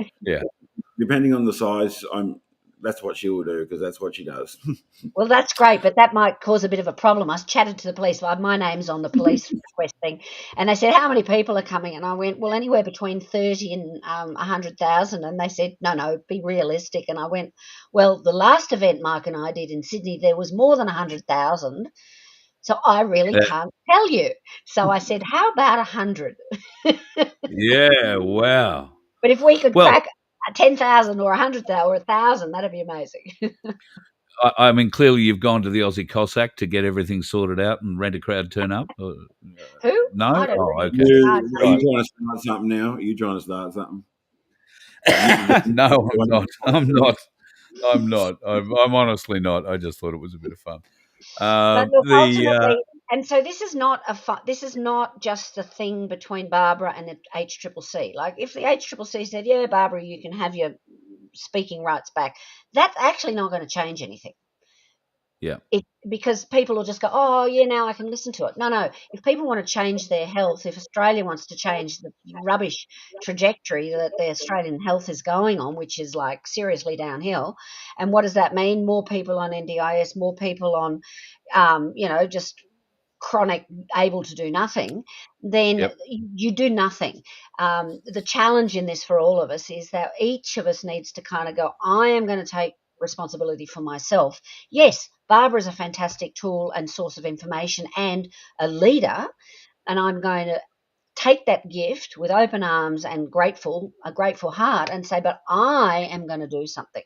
S1: depending on the size, that's what she will do, because that's what she does.
S4: Well, that's great, but that might cause a bit of a problem. I chatted to the police. My name's on the police request thing, and they said, "How many people are coming?" And I went, "Well, anywhere between 30 and 100,000." And they said, "No, be realistic." And I went, "Well, the last event Mark and I did in Sydney, there was more than 100,000, so I really can't tell you." So I said, "How about 100?"
S3: Yeah, wow.
S4: But if we could crack 10,000 or 100,000 or 1,000, that'd be amazing.
S3: I mean, clearly you've gone to the Aussie Cossack to get everything sorted out and rent a crowd turn up.
S4: Who?
S3: No?
S4: I don't
S3: Oh,
S4: really
S3: okay.
S1: Are you trying to start something now? Are you trying to start something?
S3: No, I'm not. I'm not. I'm honestly not. I just thought it was a bit of fun.
S4: But look, ultimately, and so this is not this is not just a thing between Barbara and the HCCC. Like, if the HCCC said, "Yeah, Barbara, you can have your speaking rights back," that's actually not going to change anything.
S3: Yeah.
S4: Because people will just go, "Oh, yeah, now I can listen to it." No. If people want to change their health, if Australia wants to change the rubbish trajectory that the Australian health is going on, which is like seriously downhill, and what does that mean? More people on NDIS, more people on, just chronic able to do nothing, then you do nothing. The challenge in this for all of us is that each of us needs to kind of go, "I am going to take responsibility for myself." Yes, Barbara is a fantastic tool and source of information and a leader, and I'm going to take that gift with open arms and a grateful heart, and say, "But I am going to do something."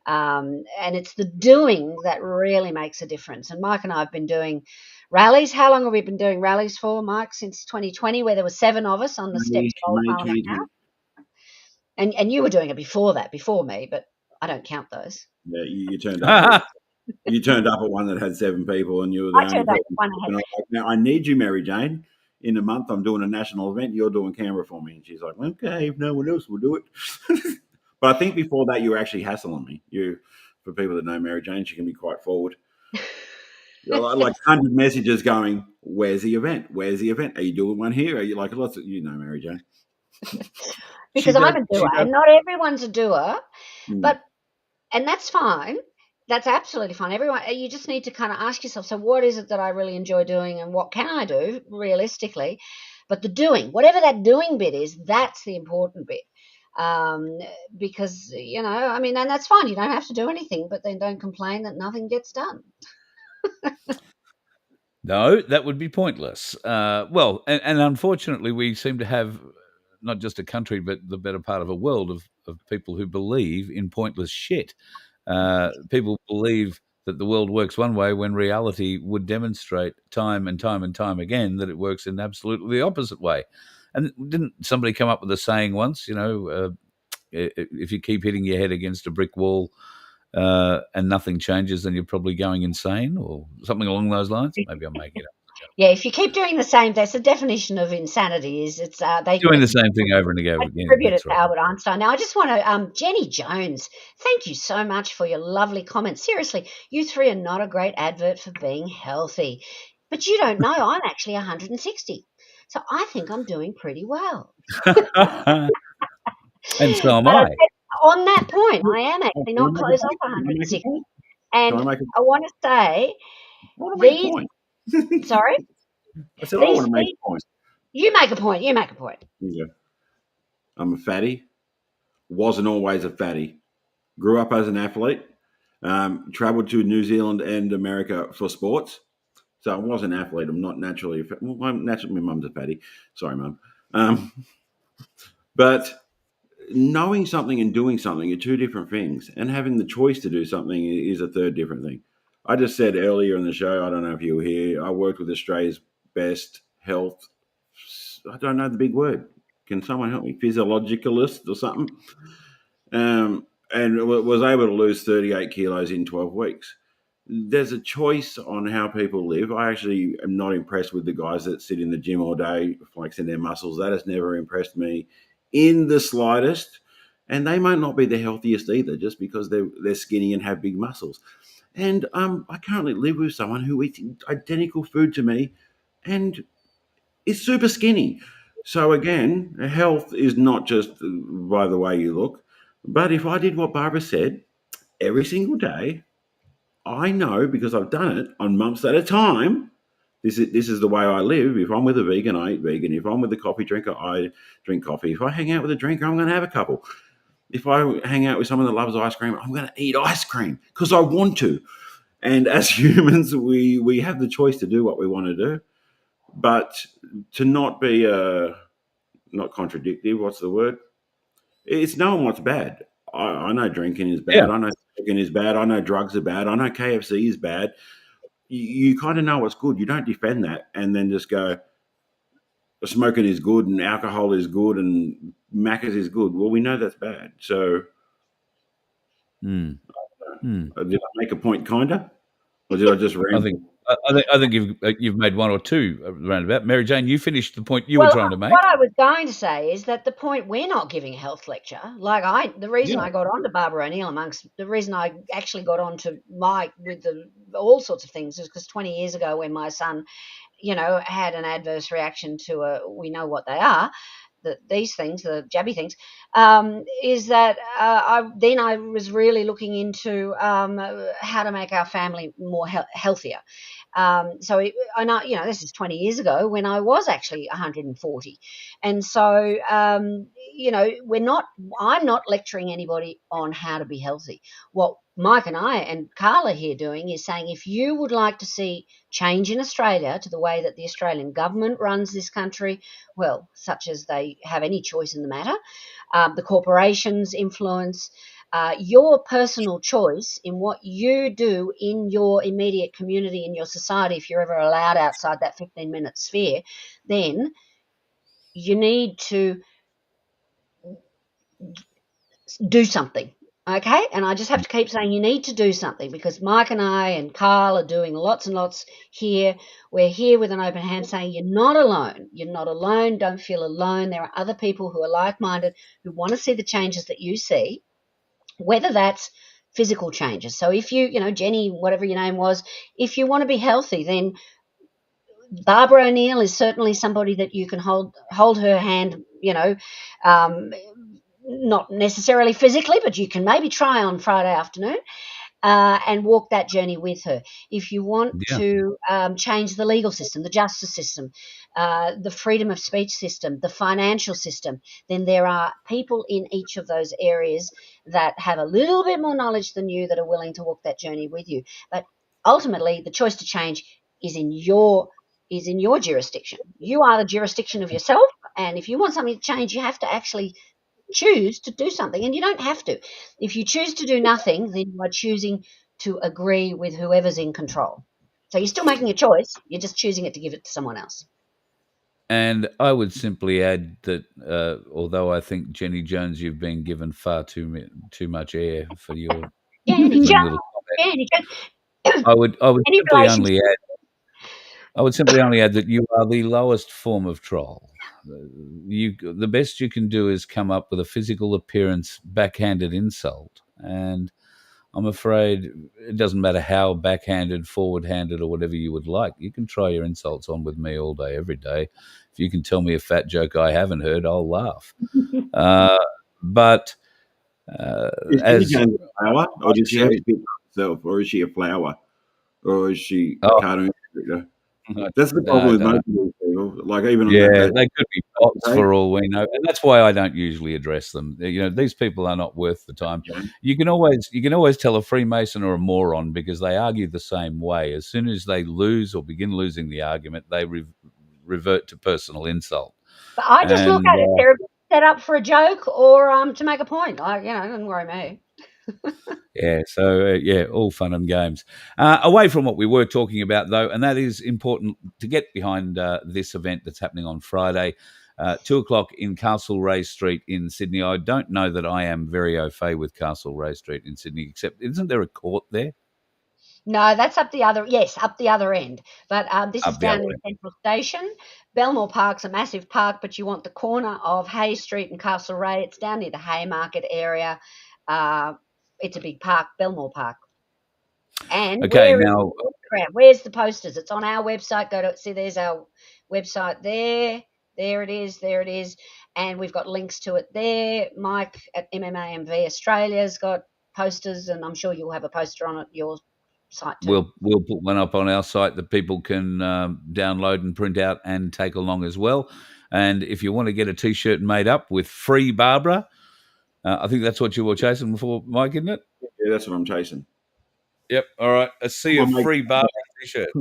S4: And it's the doing that really makes a difference. And Mike and I have been doing rallies. How long have we been doing rallies for, Mike? Since 2020, where there were 7 of us on the steps of Parliament House. And you were doing it before me, but I don't count those.
S1: Yeah, you turned up. You turned up at one that had 7 people, and you were the only person. Now, I need you, Mary Jane. In a month, I'm doing a national event. You're doing Canberra for me. And she's like, "Okay, if no one else will do it." But I think before that, you were actually hassling me. For people that know Mary Jane, she can be quite forward. Like 100 messages going, "Where's the event? Where's the event? Are you doing one here? Are you like lots of, Mary Jane?"
S4: Because I'm a doer, and not everyone's a doer, and that's fine. That's absolutely fine. Everyone, you just need to kind of ask yourself, so what is it that I really enjoy doing and what can I do realistically? But the doing, whatever that doing bit is, that's the important bit. Um, because, I mean, and that's fine. You don't have to do anything, but then don't complain that nothing gets done.
S3: No, that would be pointless. Well, and unfortunately, we seem to have not just a country, but the better part of a world of people who believe in pointless shit. People believe that the world works one way when reality would demonstrate time and time and time again that it works in absolutely the opposite way. And didn't somebody come up with a saying once, if you keep hitting your head against a brick wall and nothing changes, then you're probably going insane or something along those lines? Maybe I'm making it up.
S4: Yeah, if you keep doing the same, that's the definition of insanity. Is they
S3: Doing the same thing over and again.
S4: attribute it
S3: That's
S4: to
S3: right.
S4: Albert Einstein. Now, I just want to, Jenny Jones, thank you so much for your lovely comments. Seriously, you three are not a great advert for being healthy, but you don't know I'm actually 160, so I think I'm doing pretty well.
S3: And so am
S4: But
S3: I.
S4: on that point, I am
S1: Can
S4: actually
S1: I
S4: not
S1: make
S4: close off
S1: a point? Can I make a
S4: 160,
S1: point? Can
S4: and
S1: I make a,
S4: I want to say
S1: I want to make a
S4: these.
S1: point.
S4: Sorry,
S1: I said I want
S4: these.
S1: to make a point.
S4: You make a point. You make a point.
S1: Yeah. I'm a fatty. Wasn't always a fatty. Grew up as an athlete. Traveled to New Zealand and America for sports. So I was an athlete. I'm not naturally a fatty. Well, naturally, my mum's a fatty. Sorry, mum. Um, but knowing something and doing something are two different things. And having the choice to do something is a third different thing. I just said earlier in the show, I don't know if you were here, I worked with Australia's best health. I don't know the big word. Can someone help me? Physiologicalist or something? And was able to lose 38 kilos in 12 weeks. There's a choice on how people live. I actually am not impressed with the guys that sit in the gym all day flexing their muscles. That has never impressed me in the slightest. And they might not be the healthiest either, just because they're skinny and have big muscles. And I currently live with someone who eats identical food to me and is super skinny. So again, health is not just by the way you look. But if I did what Barbara said every single day, I know because I've done it on months at a time. This is the way I live. If I'm with a vegan, I eat vegan. If I'm with a coffee drinker, I drink coffee. If I hang out with a drinker, I'm going to have a couple. If I hang out with someone that loves ice cream, I'm going to eat ice cream because I want to. And as humans, we have the choice to do what we want to do, but to not be not contradictive. What's the word? It's knowing what's bad. I know drinking is
S3: Yeah.
S1: bad. I know smoking is bad. I know drugs are bad. I know KFC is bad. You kind of know what's good. You don't defend that and then just go, smoking is good and alcohol is good and Macca's is good. Well, we know that's bad. So
S3: Mm.
S1: did I make a point, kinda, or did I just
S3: I
S1: ramble?
S3: think I think you've made one or two roundabout. Mary Jane, you finished the point you were
S4: Well,
S3: trying to make.
S4: what I was going to say is that the point we're not giving a health lecture. The reason
S3: Yeah.
S4: I got on to Barbara O'Neill, amongst the reason I actually got on to Mike with all sorts of things, is because 20 years ago when my son, had an adverse reaction to we know what they are, these things, the jabby things, is that I was really looking into how to make our family more healthier. I know, this is 20 years ago when I was actually 140. And so, I'm not lecturing anybody on how to be healthy. What Mike and I and Carla here doing is saying, if you would like to see change in Australia to the way that the Australian government runs this country, well, such as they have any choice in the matter, the corporations' influence, your personal choice in what you do in your immediate community, in your society, if you're ever allowed outside that 15-minute sphere, then you need to do something. Okay, and I just have to keep saying you need to do something, because Mike and I and Carl are doing lots and lots here. We're here with an open hand saying you're not alone. You're not alone. Don't feel alone. There are other people who are like-minded who want to see the changes that you see, whether that's physical changes. So if Jenny, whatever your name was, if you want to be healthy, then Barbara O'Neill is certainly somebody that you can hold her hand, not necessarily physically, but you can maybe try on Friday afternoon. and walk that journey with her. If you want
S3: Yeah.
S4: to change the legal system, the justice system, the freedom of speech system, the financial system, then there are people in each of those areas that have a little bit more knowledge than you that are willing to walk that journey with you. But ultimately, the choice to change is in your jurisdiction. You are the jurisdiction of yourself, and if you want something to change, you have to actually choose to do something, and you don't have to. If you choose to do nothing, then you are choosing to agree with whoever's in control. So you're still making a choice, you're just choosing it to give it to someone else.
S3: And I would simply add that although I think, Jenny Jones, you've been given far too much air for your
S4: Danny
S3: opening
S4: Jones,
S3: little comment,
S4: Danny Jones.
S3: I would
S4: Any
S3: simply
S4: relationship?
S3: only add that you are the lowest form of troll. The best you can do is come up with a physical appearance backhanded insult, and I'm afraid it doesn't matter how backhanded, forward-handed, or whatever you would like. You can try your insults on with me all day, every day. If you can tell me a fat joke I haven't heard, I'll laugh. But
S1: Is Jenny
S3: as
S1: Jones a flower, or did she
S3: sure,
S1: have it picked up herself, or is she a flower, or is she a
S3: oh,
S1: cartoon character?
S3: I
S1: That's the problem with
S3: don't know.
S1: most of these people. Like even on
S3: Yeah,
S1: that
S3: they could be bots
S1: page,
S3: for all we know, and that's why I don't usually address them. These people are not worth the time.
S1: you know,
S3: You can always tell a Freemason or a moron because they argue the same way. As soon as they lose or begin losing the argument, they revert to personal insult.
S4: But I just look
S3: And
S4: at it, they're set up for a joke or to make a point. Like, doesn't worry me.
S3: all fun and games. Away from what we were talking about, though, and that is important to get behind this event that's happening on Friday, 2:00 in Castlereagh Street in Sydney. I don't know that I am very au fait with Castlereagh Street in Sydney, except isn't there a court there?
S4: No, that's up the other end. But this is
S3: Up the other
S4: down in
S3: end.
S4: Central Station. Belmore Park's a massive park, but you want the corner of Hay Street and Castlereagh. It's down near the Haymarket area. Uh, it's a big park, Belmore Park. And
S3: Okay, now
S4: where's the posters? It's on our website. Go to see. There's our website there. There it is. There it is. And we've got links to it there. Mike at MMAMV Australia's got posters, and I'm sure you'll have a poster on your site too.
S3: we'll put one up on our site that people can download and print out and take along as well. And if you want to get a T-shirt made up with Free Barbara, I think that's what you were chasing before, Mike, isn't it?
S1: yeah, that's what I'm chasing.
S3: Yep. All right. A sea
S1: Come
S3: of
S1: on, mate.
S3: free Barbara T-shirts.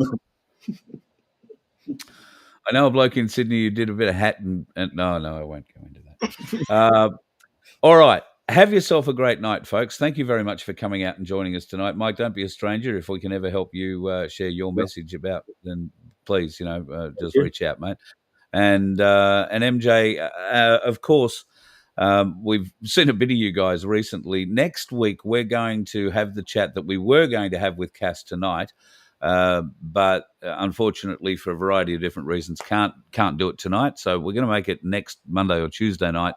S3: I know a bloke in Sydney who did a bit of hat and no, I won't go into that. All right. Have yourself a great night, folks. Thank you very much for coming out and joining us tonight. Mike, don't be a stranger. If we can ever help you share your message about, then please, just reach out, mate. And MJ, of course, we've seen a bit of you guys recently. Next week, we're going to have the chat that we were going to have with Cass tonight, but unfortunately, for a variety of different reasons, can't do it tonight. So we're going to make it next Monday or Tuesday night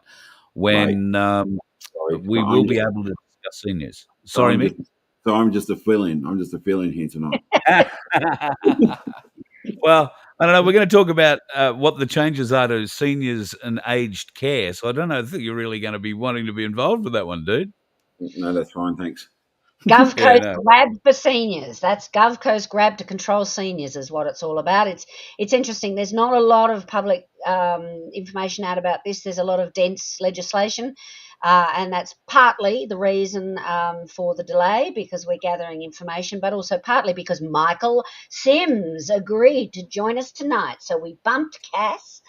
S3: when we will be able to discuss seniors. Sorry, Mick.
S1: So I'm just a fill-in. I'm just a fill-in here tonight.
S3: Well, I don't know. We're going to talk about what the changes are to seniors and aged care. So I don't know. I think you're really going to be wanting to be involved with that one, dude.
S1: No, that's fine. Thanks.
S4: GovCo's Grab for Seniors. That's GovCo's Grab to Control Seniors is what it's all about. It's interesting. There's not a lot of public information out about this. There's a lot of dense legislation, and that's partly the reason for the delay because we're gathering information, but also partly because Michael Simms agreed to join us tonight. So we bumped Cass.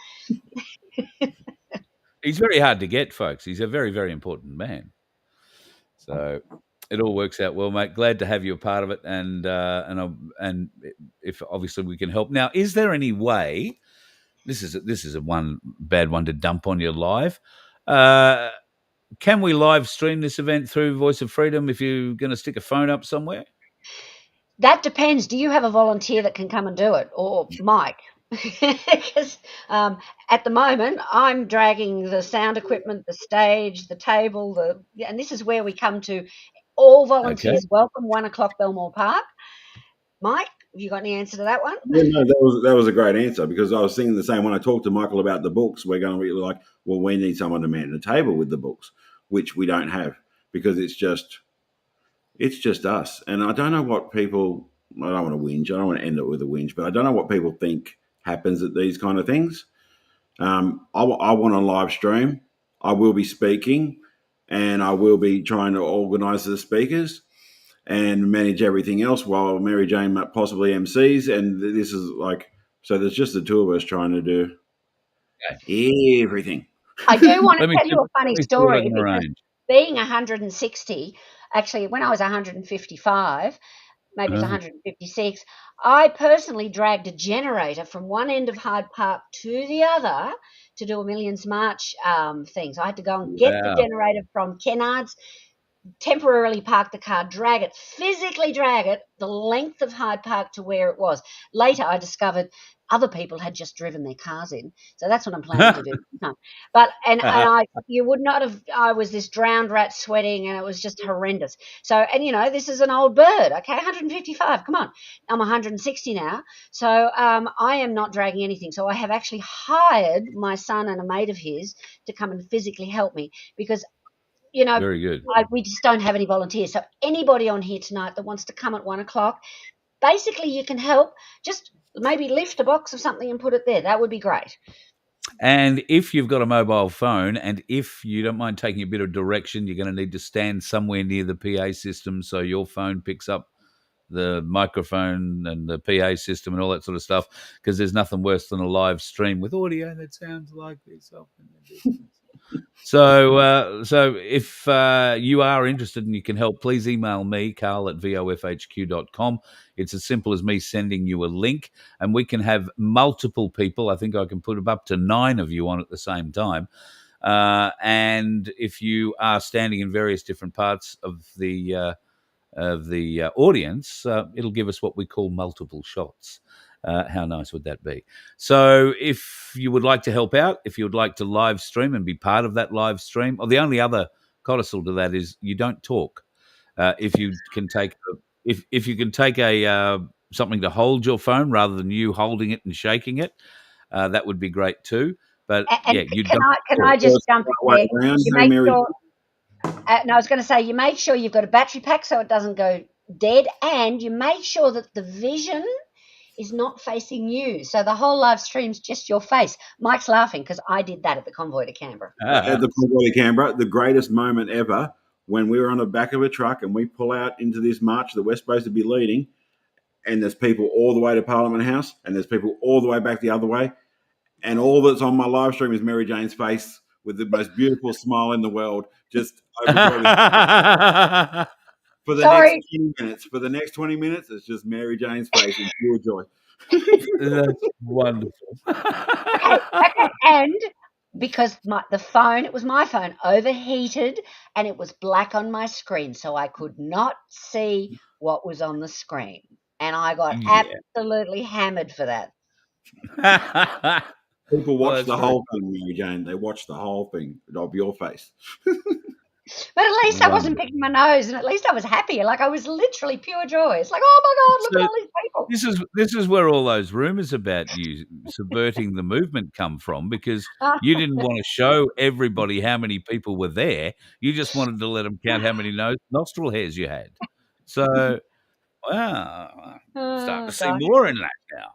S3: He's very hard to get, folks. He's a very, very important man. So it all works out well, mate. Glad to have you a part of it, and if obviously we can help. Now, is there any way? This is a one bad one to dump on you live. Can we live stream this event through Voice of Freedom if you're going to stick a phone up somewhere?
S4: That depends. Do you have a volunteer that can come and do it, or Mike? Because at the moment, I'm dragging the sound equipment, the stage, the table, and this is where we come to. All volunteers welcome. 1:00 Belmore Park. Mike, have you got any answer to that one?
S1: Yeah, no, that was a great answer because I was thinking the same when I talked to Michael about the books. We're going to be like, well, we need someone to man the table with the books, which we don't have because it's just It's just us. And I don't know what people, I don't want to whinge. I don't want to end it with a whinge, but I don't know what people think happens at these kind of things. I want to live stream. I will be speaking and I will be trying to organise the speakers and manage everything else while Mary Jane possibly MCs. And this is like, so there's just the two of us trying to do everything.
S4: I do want to
S3: Let me
S4: tell
S3: see,
S4: you a funny
S3: let me see what I
S4: story
S3: can
S4: because
S3: arrange.
S4: being 160, actually, when I was 155, maybe it's
S3: Uh-huh.
S4: 156, I personally dragged a generator from one end of Hyde Park to the other to do a Millions March thing. So I had to go and get the
S3: Wow.
S4: generator from Kennard's, temporarily park the car, drag it, physically drag it the length of Hyde Park to where it was. Later, I discovered other people had just driven their cars in, so that's what I'm planning to do. No. But you would not have. I was this drowned rat sweating, and it was just horrendous. So, and this is an old bird. Okay, 155. Come on, I'm 160 now, so I am not dragging anything. So I have actually hired my son and a mate of his to come and physically help me because
S3: Very good.
S4: we just don't have any volunteers. So anybody on here tonight that wants to come at 1 o'clock, basically you can help. Just maybe lift a box of something and put it there. That would be great.
S3: And if you've got a mobile phone and if you don't mind taking a bit of direction, you're going to need to stand somewhere near the PA system so your phone picks up the microphone and the PA system and all that sort of stuff, because there's nothing worse than a live stream with audio that sounds like this off in the distance. So if you are interested and you can help, please email me, Carl at vofhq.com. It's as simple as me sending you a link, and we can have multiple people. I think I can put up to 9 of you on at the same time. And if you are standing in various different parts of the audience, it'll give us what we call multiple shots. How nice would that be? So if you would like to help out, if you would like to live stream and be part of that live stream, or the only other codicil to that is you don't talk. If you can take if you can take a something to hold your phone rather than you holding it and shaking it, that would be great too. But yeah,
S4: And
S3: you
S4: can
S3: don't
S4: I
S3: talk.
S1: So
S4: just
S1: it's
S4: jump
S1: the
S4: in
S1: right
S4: there?
S1: way around.
S4: You
S1: Hey,
S4: make
S1: Mary.
S4: sure. No, I was going to say you make sure you've got a battery pack so it doesn't go dead, and you make sure that the vision is not facing you. So the whole live stream's just your face. Mike's laughing because I did that at the convoy to Canberra.
S1: At the convoy to Canberra, the greatest moment ever when we were on the back of a truck and we pull out into this march that we're supposed to be leading, and there's people all the way to Parliament House, and there's people all the way back the other way, and all that's on my live stream is Mary Jane's face with the most beautiful smile in the world, just overjoyed with for the next
S4: Sorry.
S1: 20 minutes. For the next 20 minutes, it's just Mary Jane's face in pure joy.
S3: That's wonderful.
S4: Okay. And because it was my phone, overheated and it was black on my screen, so I could not see what was on the screen. And I got
S3: Yeah.
S4: absolutely hammered for that.
S1: People
S3: Well,
S1: watch
S3: that's
S1: the
S3: very
S1: whole thing, Mary Jane. They watch the whole thing of your face.
S4: But at least I wasn't
S3: wonderful.
S4: picking my nose, and at least I was happy. Like I was literally pure joy. It's like, oh my God, look at
S3: So
S4: all these people.
S3: this is where all those rumors about you subverting the movement come from, because you didn't want to show everybody how many people were there. You just wanted to let them count how many nostril hairs you had. So, wow, I'm starting to
S4: Oh
S3: see
S4: gosh.
S3: more in that now.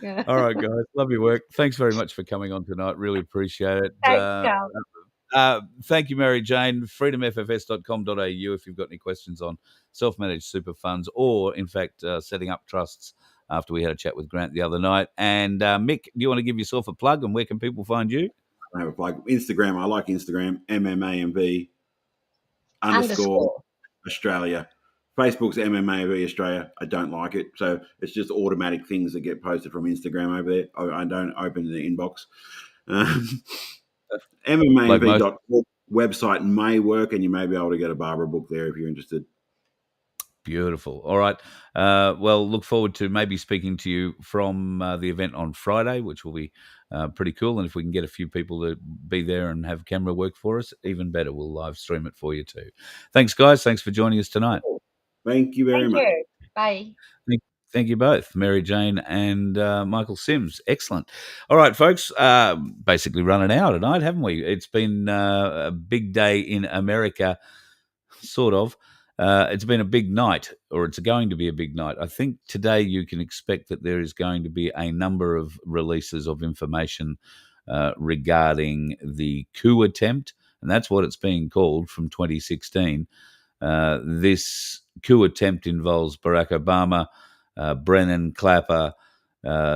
S4: Yeah.
S3: All right, guys, love your work. Thanks very much for coming on tonight. Really appreciate it.
S4: Thanks, Carl.
S3: Thank you, Mary Jane. freedomffs.com.au if you've got any questions on self-managed super funds or, in fact, setting up trusts after we had a chat with Grant the other night. And Mick, do you want to give yourself a plug and where can people find you?
S1: I have a plug. Instagram. I like Instagram. MMAMV _
S4: Underscore.
S1: Australia. Facebook's MMAV Australia. I don't like it. So it's just automatic things that get posted from Instagram over there. I don't open the inbox.
S3: Like most.
S1: MMAMV.org website may work, and you may be able to get a Barbara book there if you're interested.
S3: Beautiful. All right. Well, look forward to maybe speaking to you from the event on Friday, which will be pretty cool. And if we can get a few people to be there and have camera work for us, even better. We'll live stream it for you too. Thanks, guys. Thanks for joining us tonight.
S1: Thank you very
S4: Thank
S1: much.
S4: you. Bye.
S3: Thank you both, Mary Jane and Michael Simms. Excellent. All right, folks, basically running out tonight, haven't we? It's been a big day in America, sort of. It's been a big night, or it's going to be a big night. I think today you can expect that there is going to be a number of releases of information regarding the coup attempt, and that's what it's being called, from 2016. This coup attempt involves Barack Obama, Brennan, Clapper,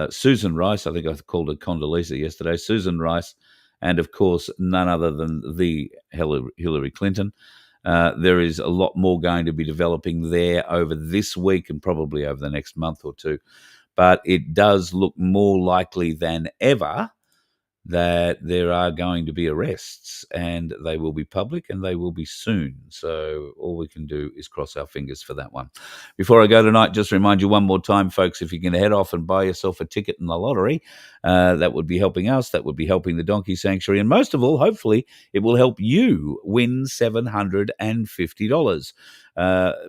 S3: Susan Rice. I think I called her Condoleezza yesterday. Susan Rice, and of course none other than the Hillary Clinton. There is a lot more going to be developing there over this week and probably over the next month or two. But it does look more likely than ever that there are going to be arrests, and they will be public and they will be soon. So all we can do is cross our fingers for that one. Before I go tonight, just remind you one more time, folks, if you can head off and buy yourself a ticket in the lottery, that would be helping us, that would be helping the Donkey Sanctuary, and most of all, hopefully, it will help you win $750.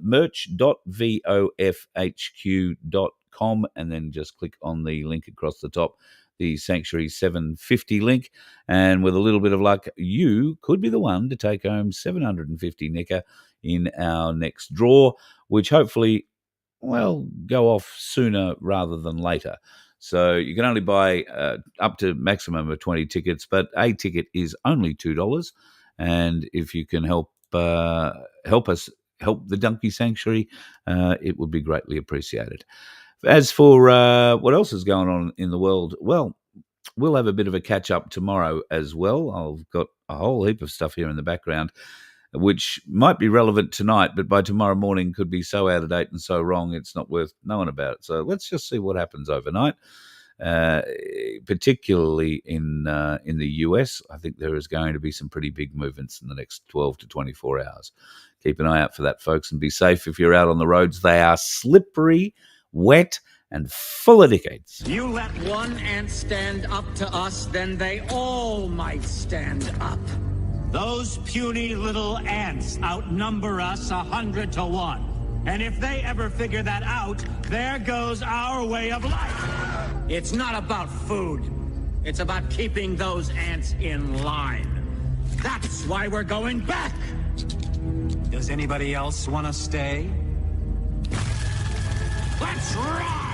S3: Merch.vofhq.com, and then just click on the link across the top, the Sanctuary 750 link, and with a little bit of luck, you could be the one to take home 750 nicker in our next draw, which hopefully, well, go off sooner rather than later. So you can only buy up to maximum of 20 tickets, but a ticket is only $2, and if you can help us help the Donkey Sanctuary, it would be greatly appreciated. As for what else is going on in the world, well, we'll have a bit of a catch-up tomorrow as well. I've got a whole heap of stuff here in the background, which might be relevant tonight, but by tomorrow morning could be so out of date and so wrong it's not worth knowing about it. So let's just see what happens overnight, particularly in the US. I think there is going to be some pretty big movements in the next 12 to 24 hours. Keep an eye out for that, folks, and be safe if you're out on the roads. They are slippery, wet, and full of dickheads.
S5: You let one ant stand up to us, then they all might stand up. Those puny little ants outnumber us 100 to 1. And if they ever figure that out, there goes our way of life. It's not about food. It's about keeping those ants in line. That's why we're going back. Does anybody else want to stay? Let's rock!